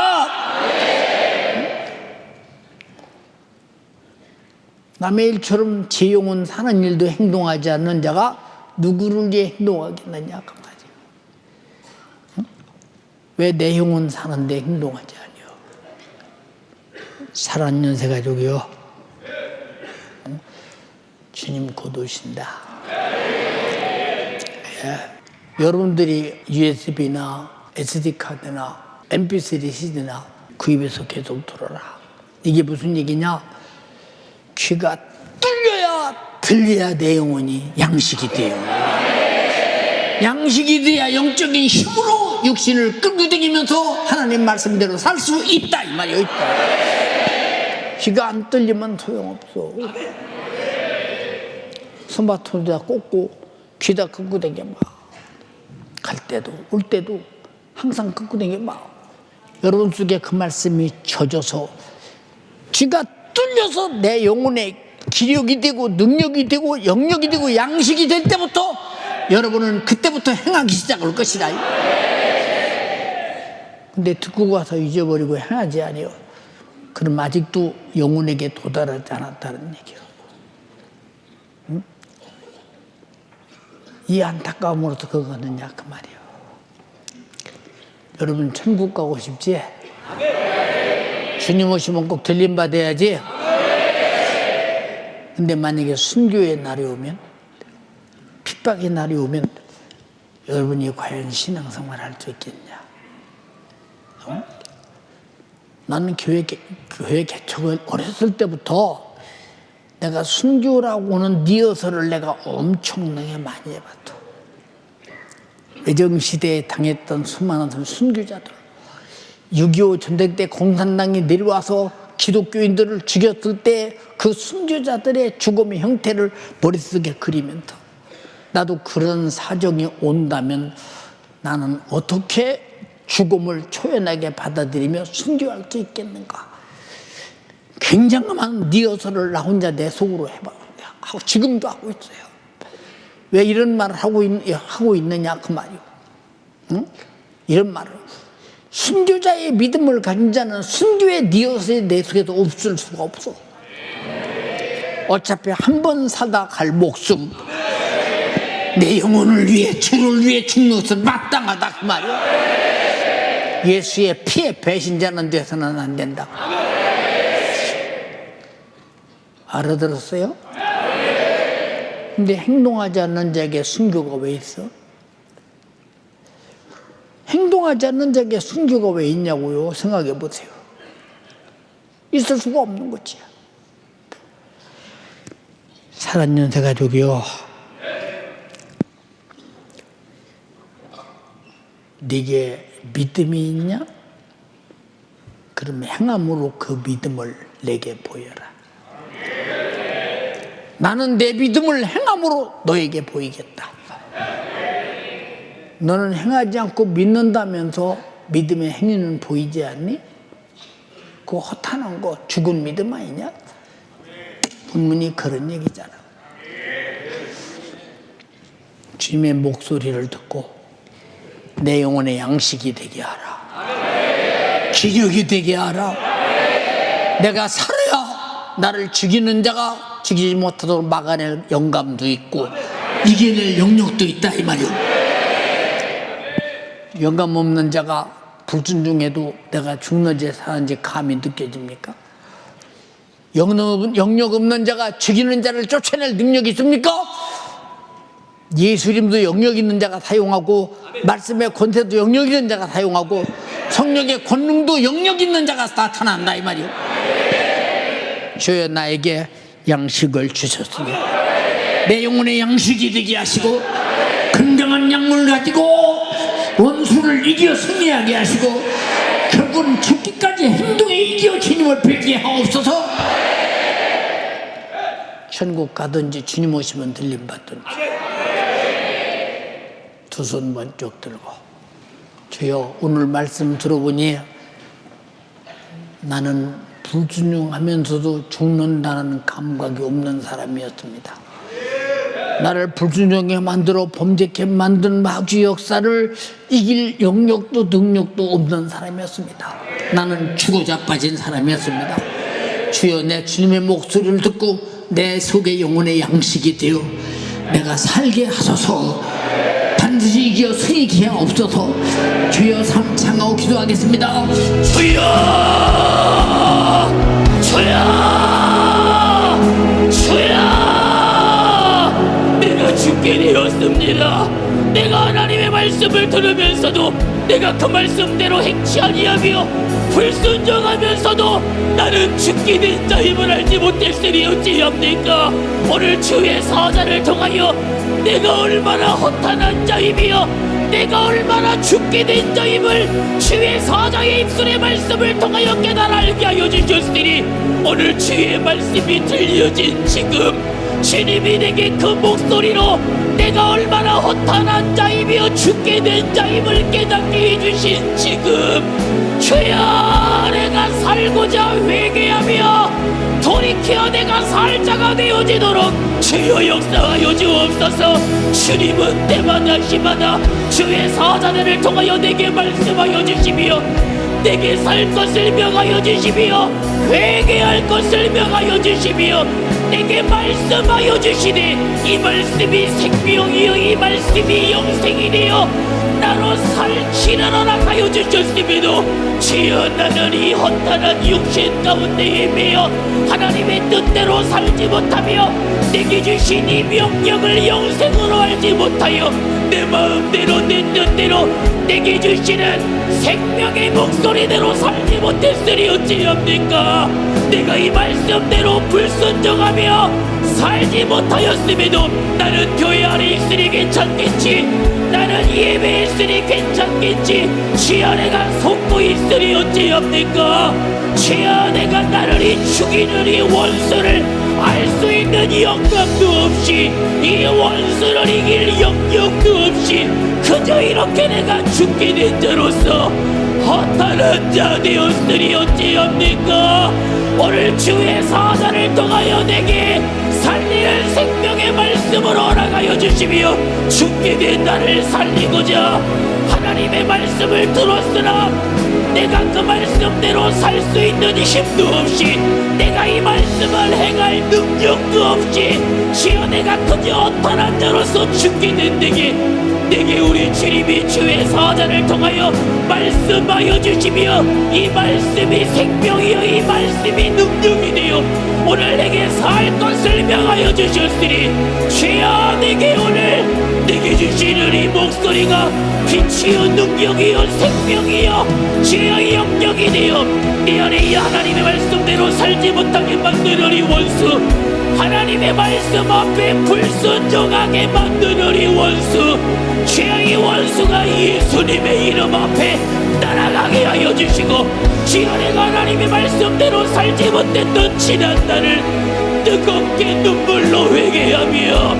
남의 일처럼 제 영혼 사는 일도 행동하지 않는 자가 누구를 위해 행동하겠느냐 그 말이에요. 응? 왜 내 영혼 사는데 행동하지 않아요? 살았는 연세 가족이요. 응? 주님 곧 오신다. 예. 여러분들이 USB나 SD카드나 MP3 CD나 구입해서 계속 들어라. 이게 무슨 얘기냐? 귀가 뚫려야 들려야 내 영혼이 양식이 돼요. 양식이 돼야 영적인 힘으로 육신을 끌고 다니면서 하나님 말씀대로 살 수 있다 이 말이에요. 있다. 귀가 안 뚫리면 소용없어. 스마트폰에다 꽂고 귀다 끄고 다녀 막. 갈 때도 올 때도 항상 끄고 다녀 막. 여러분 속에 그 말씀이 젖어서 귀가 뚫려서 내 영혼의 기력이 되고 능력이 되고 영역이 되고 양식이 될 때부터 여러분은 그때부터 행하기 시작할 것이다. 근데 듣고 가서 잊어버리고 행하지 아니요. 그럼 아직도 영혼에게 도달하지 않았다는 얘기요. 응? 이 안타까움으로서 그거느냐 그 말이요. 여러분 천국 가고 싶지? 주님 오시면 꼭 들림받아야지. 근데 만약에 순교의 날이 오면, 핍박의 날이 오면 여러분이 과연 신앙생활 할 수 있겠냐? 어? 나는 교회 개척을 어렸을 때부터 내가 순교라고 하는 니어서를 내가 엄청나게 많이 해봤다. 외정시대에 당했던 수많은 순교자들, 6.25 전쟁 때 공산당이 내려와서 기독교인들을 죽였을 때 그 순교자들의 죽음의 형태를 머릿속에 그리면서 나도 그런 사정이 온다면 나는 어떻게 죽음을 초연하게 받아들이며 순교할 수 있겠는가. 굉장한 리허설을 나 혼자 내 속으로 하고 지금도 하고 있어요. 왜 이런 말을 하고 있느냐 그 말이요. 응? 이런 말을. 순교자의 믿음을 가진 자는 순교의 리허설이 내 속에도 없을 수가 없어. 어차피 한 번 사다 갈 목숨, 내 영혼을 위해 주를 위해 죽는 것은 마땅하다 그 말이요. 예수의 피에 배신자는 돼서는 안 된다. 알아들었어요? 근데 행동하지 않는 자에게 순교가 왜 있어? 행동하지 않는 자에게 순교가 왜 있냐고요? 생각해 보세요. 있을 수가 없는 거지. 살았는세 가족이요, 네게 믿음이 있냐? 그럼 행함으로 그 믿음을 내게 보여라. 나는 내 믿음을 행함으로 너에게 보이겠다. 너는 행하지 않고 믿는다면서 믿음의 행위는 보이지 않니? 그거 허탄한 거, 죽은 믿음 아니냐? 분명히 그런 얘기잖아. 주님의 목소리를 듣고 내 영혼의 양식이 되게 하라. 기력이 되게 하라. 내가 살아야 나를 죽이는 자가 죽이지 못하도록 막아낼 영감도 있고 이겨낼 영역도 있다 이 말이오. 영감 없는 자가 불순종해도 내가 죽는지 사는지 감이 느껴집니까? 영역 없는 자가 죽이는 자를 쫓아낼 능력이 있습니까? 예수 이름도 영역 있는 자가 사용하고 말씀의 권세도 영역 있는 자가 사용하고 성령의 권능도 영역 있는 자가 나타난다 이 말이오. 주여 나에게 양식을 주셨으니 내 영혼의 양식이 되게 하시고 건강한 약물 가지고 원수를 이겨 승리하게 하시고 결국은 죽기까지 행동에 이겨 주님을 뵙게 하옵소서. 천국 가든지 주님 오시면 들림 받든지 두 손 번쩍 들고 주여 오늘 말씀 들어보니 나는 불순종하면서도 죽는다는 감각이 없는 사람이었습니다. 나를 불순종하게 만들어 범죄케 만든 마귀 역사를 이길 영역도 능력도 없는 사람이었습니다. 나는 죽어자 빠진 사람이었습니다. 주여 내 주님의 목소리를 듣고 내 속의 영혼의 양식이 되어 내가 살게 하소서. 반드시 이겨 승리케 하옵소서. 주여 삼창하고 기도하겠습니다. 주여 주여 주여 내가 죽게 되었습니다. 내가 하나님의 말씀을 들으면서도 내가 그 말씀대로 행치 아니하며 불순종하면서도 나는 죽게 된 자임을 알지 못했으니 어찌합니까? 오늘 주의 사자를 통하여 내가 얼마나 허탄한 자임이여 내가 얼마나 죽게 된 자임을 주의 사자의 입술의 말씀을 통하여 깨달아 알게 하여 주셨으니 오늘 주의 말씀이 들려진 지금 주님이 내게 그 목소리로 내가 얼마나 허탄한 자이며 죽게 된 자임을 깨닫게 해주신 지금 주여 내가 살고자 회개하며 돌이켜 내가 살 자가 되어지도록 주여 역사하여 주옵소서. 주님은 때마다 시마다 주의 사자들을 통하여 내게 말씀하여 주시며 내게 살 것을 명하여 주시며 회개할 것을 명하여 주시며 내게 말씀하여 주시니 이 말씀이 생명이요 이 말씀이 영생이 되어 나로 살치는 허락하여 주셨음에도 주여 나는 이 허탄한 육신 가운데 매여 하나님의 뜻대로 살지 못하며 내게 주신 이 명령을 영생으로 알지 못하여 내 마음대로 내 뜻대로 내게 주시는 생명의 목소리대로 살지 못했으니 어찌합니까? 내가 이 말씀대로 불순종하며 살지 못하였음에도 나는 교회 안에 있으니 괜찮겠지, 나는 예배에 있으니 괜찮겠지, 지 안에가 속고 있으니 어찌합니까? 지 안에가 나를 죽이는 이 원수를 알 수 있는 영광도 없이, 이 원수를 이길 영역도 없이 그저 이렇게 내가 죽게 된 자로서 허탄한 자 되었으니 어찌합니까? 오늘 주의 사자를 통하여 내게 살리는 생명의 말씀으로 허락하여 주시며 죽게 된 나를 살리고자 하나님의 말씀을 들었으나 내가 그 말씀대로 살 수 있는 힘도 없이, 내가 이 말씀을 행할 능력도 없이 지어 내가 그저 허탄한 자로서 죽게 된 내게 우리 주님이 주의 사자를 통하여 말씀하여 주시며 이 말씀이 생명이요 이 말씀이 능력이 되어 오늘 내게 살 것을 명하여 주셨으니 주여, 내게 오늘 내게 주시는 이 목소리가 빛이요 능력이요 생명이요 주의 영역이 되어 내 안에 이 하나님의 말씀대로 살지 못하게 만드는 이 원수, 하나님의 말씀 앞에 불순종하게 만드는 이 원수, 주의 원수가 예수님의 이름 앞에 날아가게 하여 주시고 주여, 내가 하나님의 말씀대로 살지 못했던 지난 날을 뜨겁게 눈물로 회개하며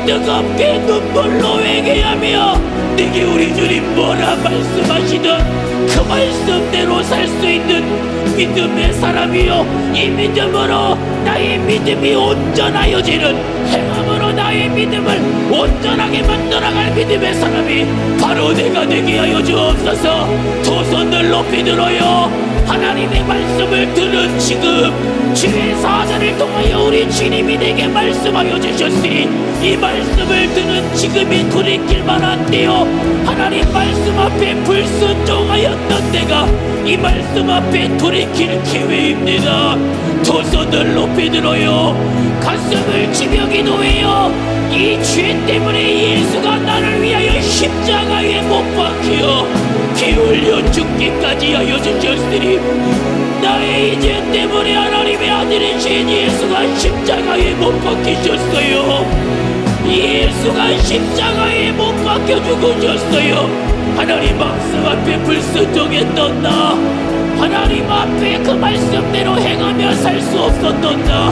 뜨겁게 눈물로 회개하며 내게 우리 주님 뭐라 말씀하시든 그 말씀대로 살 수 있는 믿음의 사람이요, 이 믿음으로 나의 믿음이 온전하여지는, 행함으로 나의 믿음을 온전하게 만들어갈 믿음의 사람이 바로 내가 되게 하여 주옵소서. 두 손을 높이 들어요. 하나님의 말씀을 들은 지금 주의 사자를 통하여 우리 주님이 내게 말씀하여 주셨으니 이 말씀을 들은 지금이 돌이킬 만한 때요, 하나님 말씀 앞에 불순종하였던 내가 이 말씀 앞에 돌이킬 기회입니다. 두 손을 높이 들어요. 가슴을 치며 기도해요. 이 죄 때문에 예수가 나를 위하여 십자가에 못 박혀 피 흘려 죽기까지 하여 주셨으니 나의 이 죄 때문에 하나님의 아들이신 예수가 십자가에 못 박히셨어요. 예수가 십자가에 못 박혀 죽으셨어요. 하나님 말씀 앞에 불순종했던 나, 하나님 앞에 그 말씀대로 행하며 살 수 없었던 나,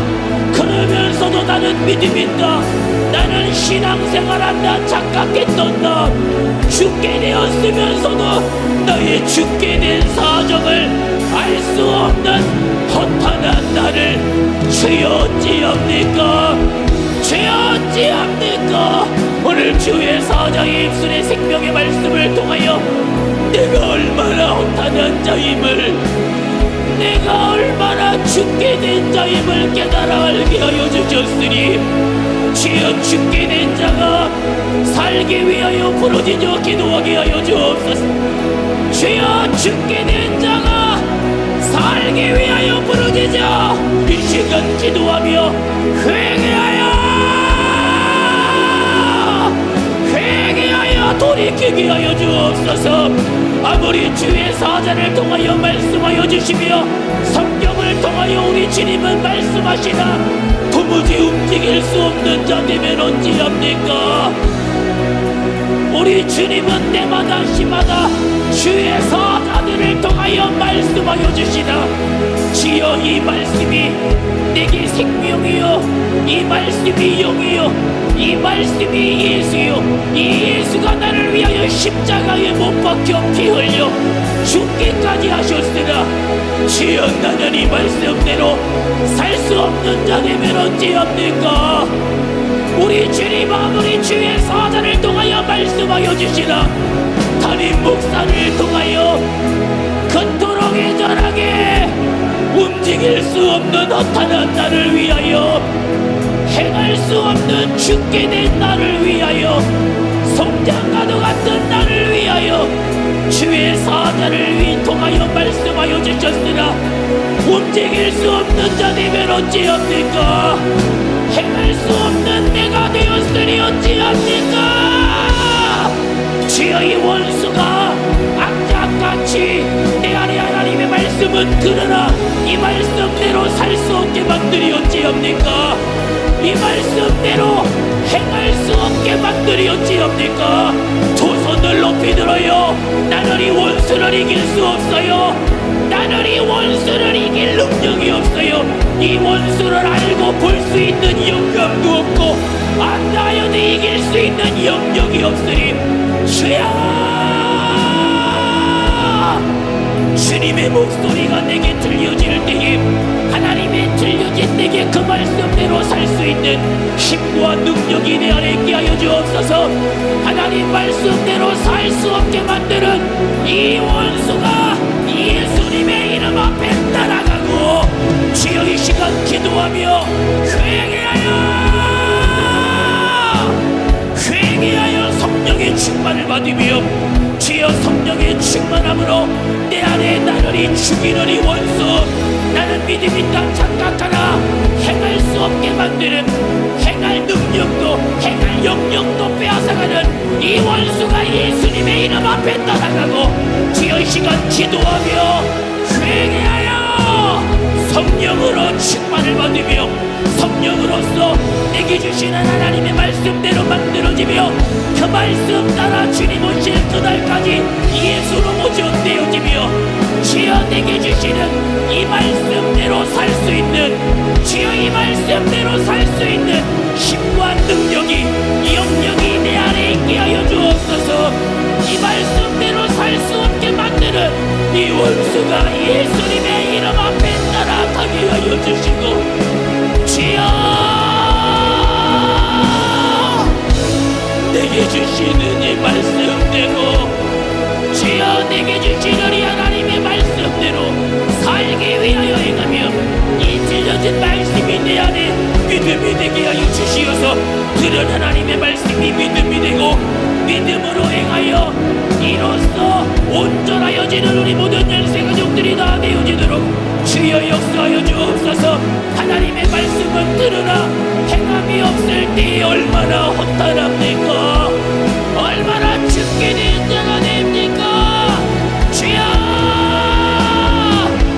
그러면서도 나는 믿음인다, 나는 신앙생활한다 착각했던 나, 죽게 되었으면서도 나의 죽게 된 사정을 알 수 없는 허탄한 나를 주여 어찌합니까? 주여 어찌합니까? 오늘 주의 사자의 입술의 생명의 말씀을 통하여 내가 얼마나 허탄한 자임을, 내가 얼마나 죽게 된 자임을 깨달아 알게 하여 주셨으니 주여, 죽게 된 자가 살기 위하여 부르짖어 기도하게 하여 주옵소서. 주여, 죽게 된 자가 살기 위하여 부르짖어 이 시간 기도하며 회개하여 돌이키게 하여 주옵소서. 아무리 주의 사자를 통하여 말씀하여 주시며 성경을 통하여 우리 주님은 말씀하시나 도무지 움직일 수 없는 자 되면 어찌합니까? 우리 주님은 때마다 시마다 주의 사자들을 통하여 말씀하여 주시나 지어 이 말씀이 내게 생명이요, 이 말씀이 영이요, 이 말씀이 예수요, 이 예수가 나를 위하여 십자가에 못 박혀 피 흘려 죽기까지 하셨으나 주여, 나는 이 말씀대로 살 수 없는 자 되면 어찌합니까? 우리 주님 아무리 주의 사자를 통하여 말씀하여 주시나 담임 목사를 통하여 그토록 애절하게 움직일 수 없는 허탄한 나를 위하여, 행할 수 없는 죽게 된 나를 위하여, 송장가도 같은 나를 위하여 주의 사자를 통하여 말씀하여 주셨으나 움직일 수 없는 자 되면 어찌합니까? 행할 수 없는 내가 되었으니 어찌합니까? 주여, 이 원수가 악착같이 내 안에 하나님의 말씀 말씀은 들으나 이 말씀대로 살 수 없게 만들이 어찌합니까? 이 말씀대로 행할 수 없게 만들이 어찌합니까? 두 손을 높이 들어요. 나는 이 원수를 이길 수 없어요. 나는 이 원수를 이길 능력이 없어요. 이 원수를 알고 볼 수 있는 영감도 없고 안다하여도 이길 수 있는 영역이 없으니 주여, 주님의 목소리가 내게 들려질 때에 하나님의 들려진 내게 그 말씀대로 살 수 있는 힘과 능력이 내 안에 있게 하여 주옵소서. 하나님 말씀대로 살 수 없게 만드는 이 원수가 예수님의 이름 앞에 따라가고 주여 이 시간 기도하며 회개하여 성령의 충만을 받으며 주여 성령의 충만함으로 내 안에 나를 이 죽이는 이 원수, 나는 믿음이 딱 착각하나 행할 수 없게 만드는, 행할 능력도 행할 영역도 빼앗아가는 이 원수가 예수님의 이름 앞에 따라가고 주여 이 시간 기도하며 회개하여 성령으로 충만을 받으며 성령으로서 내게 주시는 하나님의 말씀대로 만들어지며 그 말씀 따라 주님 오실 그날까지 예수로 모전되어지며 주여 내게 주시는 이 말씀대로 살 수 있는, 주여 이 말씀대로 살 수 있는 힘과 능력이 영역이 내 안에 있게 하여 주옵소서. 이 말씀대로 살 수 없게 만드는 이 원수가 예수님의 이름 앞에 따라가게 하여 주시고 주여 내게 주시는 이 말씀대로, 주여 내게 주시는 이 하나님의 말씀대로 살기 위하여 행하며 이 들려진 말씀이 내 안에 믿음이 되게 하여 주시어서 들은 하나님의 말씀이 믿음이 되고 믿음으로 행하여 이로써 온전하여지는 우리 모든 열세가족들이 다 되어지도록 주여 역사하여 주옵소서. 하나님의 말씀은 들으나 행함이 없을 때 얼마나 허탄합니까? 얼마나 죽게 된 자가 됩니까? 주여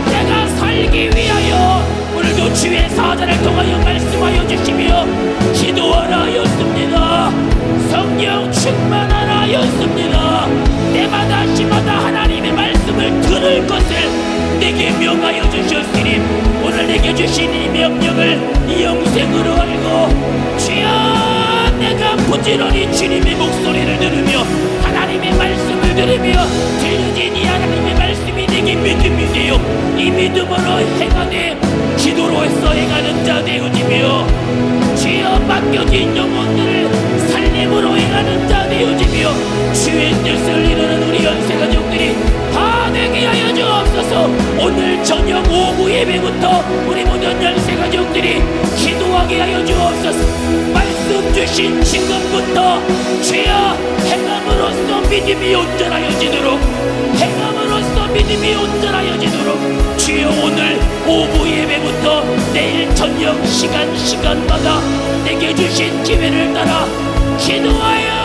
내가 살기 위하여 오늘도 주의 사자를 통하여 말씀하여 주시며 기도하라 하였습니다. 성령 충만하라 하였습니다. 때마다 시마다 하나님의 말씀을 들을 것을 내게 명하여 주셨으니 오늘 내게 주신 이 명령을 영생으로 알고 주여 내가 부지런히 주님의 목소리를 들으며 하나님의 말씀을 들으며 들려진 이 하나님의 말씀이 내게 믿음이 되어 이 믿음으로 행하되 기도로서 행하는 자 되어지며 주여 맡겨진 영혼들을 살림으로 행하는 자 되어지며 주의 뜻을 이루는 우리 연세가족들이 다 되게 하여 주옵소서. 오늘 저녁 오후 예배부터 우리 모든 연세가족들이 기도하게 하여 주옵소서. 말씀 주신 지금부터 주여 행함으로써 믿음이 온전하여지도록, 행함으로써 믿음이 온전하여지도록 주여 오늘 오후 예배부터 내일 저녁 시간마다 내게 주신 기회를 따라 기도하여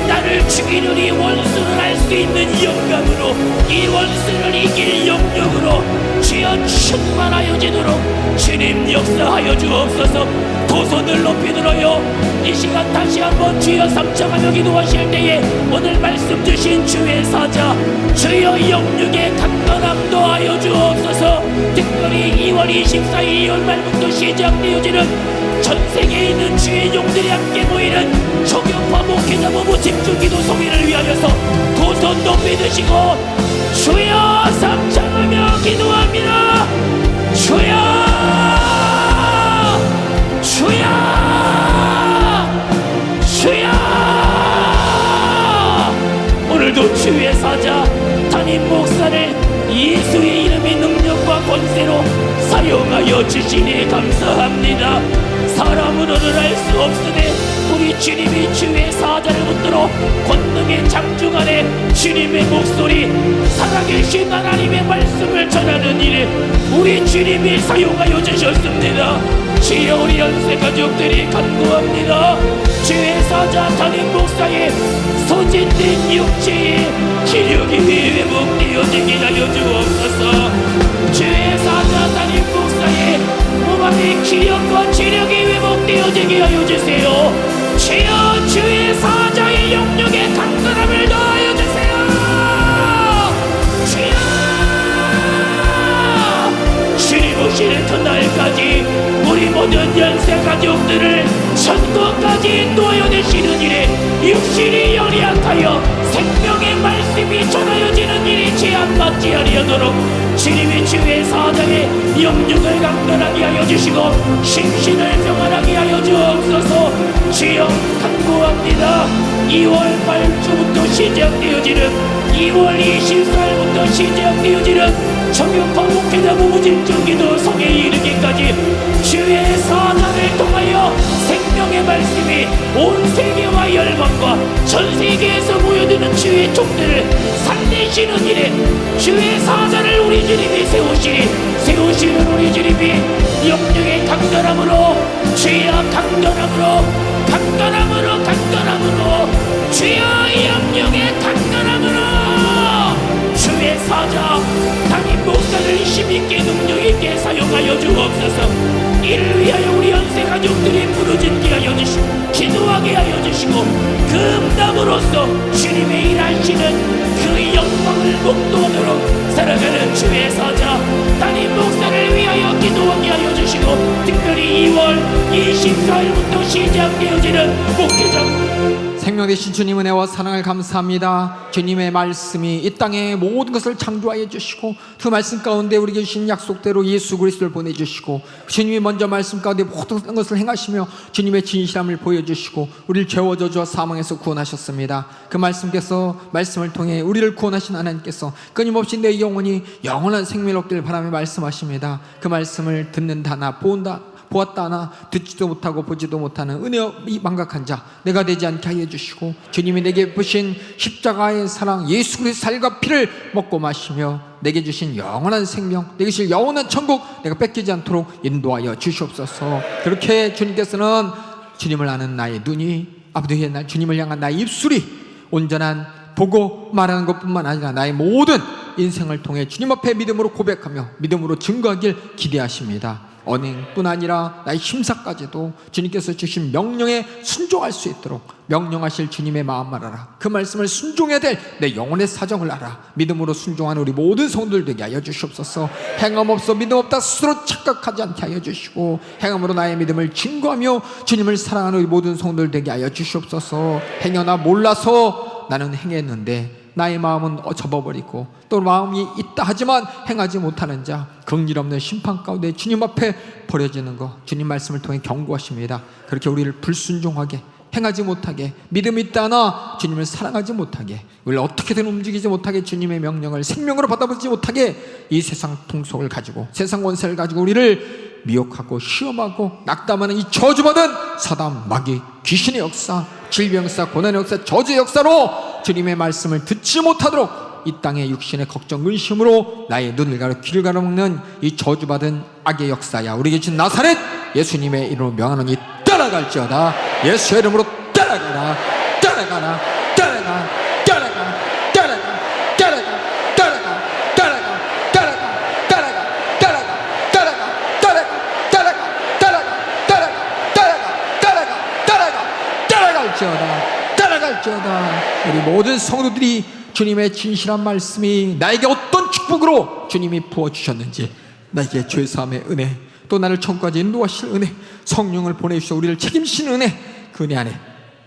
나를 죽이는 이 원수를 알 수 있는 영감으로, 이 원수를 이길 영역으로 주여 충만하여지도록 주님 역사하여 주옵소서. 두 손을 높이 들어요. 이 시간 다시 한번 주여 삼창하며 기도하실 때에 오늘 말씀 주신 주의 사자 주여 영육의 강건함 도하여 주옵소서. 특별히 2월 24일 연말부터 시작되어지는 전세계에 있는 주의 종들이 함께 모이는 조경파 목회자 부부 집중기도 소개를 위하여서 두 손 높이 드시고 주여 삼창하며 기도합니다. 주여 주여 주여 오늘도 주의 사자 담임 목사를 예수의 이름의 능력과 권세로 사용하여 주시니 감사합니다. 사람으로는 알 수 없으되 우리 주님이 주의 사자를 붙들어 권능의 장중 안에 주님의 목소리, 살아계신 하나님의 말씀을 전하는 일에 우리 주님이 사용하여 주셨습니다. 주여 우리 연세 가족들이 간구합니다. 주의 사자 담임 목사의 소진된 육체의 기력이 회복되어지게 하여 주옵소서. 주의 사자 담임 목사의 몸 안의 기력과 체력이 회복되어지게 하여 주세요. 주여 주의 사자의 영역에 강건함을 더하여 주세요. 주여 주님 오시는 그날까지 우리 모든 연세 가족들을 천국까지 인도하여 내시는 일에 육신이 연약하여 생명의 말씀이 전하여지는 일이 제한받지 아니하도록 주님의 주의 사자의 영육을 강건하게 하여 주시고 심신을 평안하게 하여 주옵소서. 주여 간구합니다. 2월 8주부터 시작되어지는 2월 24일부터 시작되어지는 청년파 목회자 무무집중기도 성에 이르기까지 주의 사자를 통하여 생명의 말씀이 온 세계와 열방과 전 세계에서 모여드는 주의 족들을 살리시는 일에 주의 사자를 우리 주님이 세우시는 우리 주님이 영령의 강건함으로 주여 강건함으로 주여 영령의 강건함으로 주의 사자 담임 목사를 힘있게 능력있게 사용하여 주옵소서. 이를 위하여 우리 연세 가족들이 부르짖게 하여 주시고 기도하게 하여 주시고 그 응답으로서 주님의 일하시는 그 영광을 목도하도록 살아가는 주의 사자 담임 목사를 위하여 기도하게 하여 주시고 특별히 2월 24일부터 시작되어지는 목회자 생명 되신 주님 은혜와 사랑을 감사합니다. 주님의 말씀이 이 땅의 모든 것을 창조하여 주시고 그 말씀 가운데 우리에게 주신 약속대로 예수 그리스도를 보내주시고 주님이 먼저 말씀 가운데 모든 것을 행하시며 주님의 진실함을 보여주시고 우리를 죄와 저주와 사망에서 구원하셨습니다. 그 말씀을 통해 우리를 구원하신 하나님께서 끊임없이 내 영혼이 영원한 생명을 얻기를 바라며 말씀하십니다. 그 말씀을 듣는다 하나 보았다 하나 듣지도 못하고 보지도 못하는 은혜의 망각한 자 내가 되지 않게 하여 주시고 주님이 내게 부신 십자가의 사랑 예수 그리스도의 살과 피를 먹고 마시며 내게 주신 영원한 생명 내게 주신 영원한 천국 내가 뺏기지 않도록 인도하여 주시옵소서. 그렇게 주님께서는 주님을 아는 나의 눈이 아버지의 날 주님을 향한 나의 입술이 온전한 보고 말하는 것뿐만 아니라 나의 모든 인생을 통해 주님 앞에 믿음으로 고백하며 믿음으로 증거하길 기대하십니다. 언행뿐 아니라 나의 심사까지도 주님께서 주신 명령에 순종할 수 있도록 명령하실 주님의 마음을 알아 그 말씀을 순종해야 될 내 영혼의 사정을 알아 믿음으로 순종하는 우리 모든 성도들 되게 하여 주시옵소서. 행함 없어 믿음 없다 스스로 착각하지 않게 하여 주시고 행함으로 나의 믿음을 증거하며 주님을 사랑하는 우리 모든 성도들 되게 하여 주시옵소서. 행여나 몰라서 나는 행했는데 나의 마음은 접어버리고 또 마음이 있다 하지만 행하지 못하는 자 긍휼 없는 심판 가운데 주님 앞에 버려지는 것 주님 말씀을 통해 경고하십니다. 그렇게 우리를 불순종하게 행하지 못하게 믿음이 있다 하나 주님을 사랑하지 못하게 우리를 어떻게든 움직이지 못하게 주님의 명령을 생명으로 받아보지 못하게 이 세상 통속을 가지고 세상 권세를 가지고 우리를 미혹하고 시험하고 낙담하는 이 저주받은 사단 마귀 귀신의 역사 질병 역사 고난의 역사 저주의 역사로 주님의 말씀을 듣지 못하도록 이 땅의 육신의 걱정 근심으로 나의 눈을 가려 귀를 가로막는 이 저주받은 악의 역사야 우리에게 주신 나사렛 예수님의 이름으로 명하노니 따라갈지어다. 예수의 이름으로 따라가라 따라가라 따라가 따라가 따라가 따라가 따라가 따라가 따라가 따라가 따라가 따라가 따라가 따라가 따라가 따라가 따라가 따라갈지어다 따라갈지어다. 우리 모든 성도들이 주님의 진실한 말씀이 나에게 어떤 축복으로 주님이 부어주셨는지 나에게 죄사함의 은혜 또 나를 천국까지 인도하실 은혜 성령을 보내주셔 우리를 책임지는 은혜 그 은혜 안에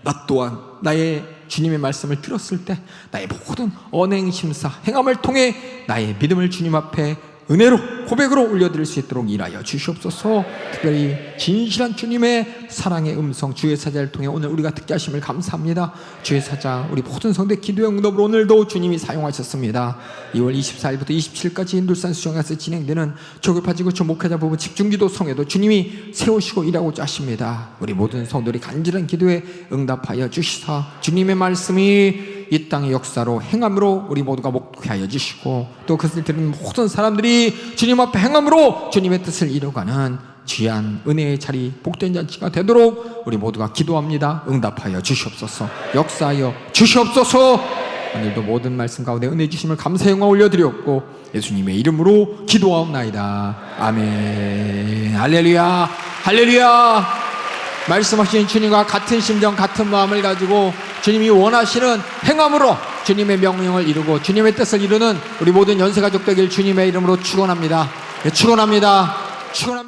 나 또한 나의 주님의 말씀을 들었을 때 나의 모든 언행심사 행함을 통해 나의 믿음을 주님 앞에 은혜로 고백으로 올려드릴 수 있도록 일하여 주시옵소서. 특별히 진실한 주님의 사랑의 음성 주의 사자를 통해 오늘 우리가 듣게 하심을 감사합니다. 주의 사자 우리 모든 성대 기도의 응답으로 오늘도 주님이 사용하셨습니다. 2월 24일부터 27일까지 인돌산 수정에서 진행되는 조급하지고 저 목회자 부부 집중기도 성에도 주님이 세우시고 일하고자 하십니다. 우리 모든 성도들이 간절한 기도에 응답하여 주시사 주님의 말씀이 이 땅의 역사로 행함으로 우리 모두가 목도케 하여 주시고 또 그것을 들은 모든 사람들이 주님 앞에 행함으로 주님의 뜻을 이루어가는 귀한 은혜의 자리, 복된 잔치가 되도록 우리 모두가 기도합니다. 응답하여 주시옵소서. 역사하여 주시옵소서. 오늘도 모든 말씀 가운데 은혜 주심을 감사 영광 올려드렸고 예수님의 이름으로 기도하옵나이다. 아멘. 할렐루야, 할렐루야. 말씀하신 주님과 같은 심정, 같은 마음을 가지고 주님이 원하시는 행함으로 주님의 명령을 이루고 주님의 뜻을 이루는 우리 모든 연세가족 되길 주님의 이름으로 축원합니다. 축원합니다. 축원합니다.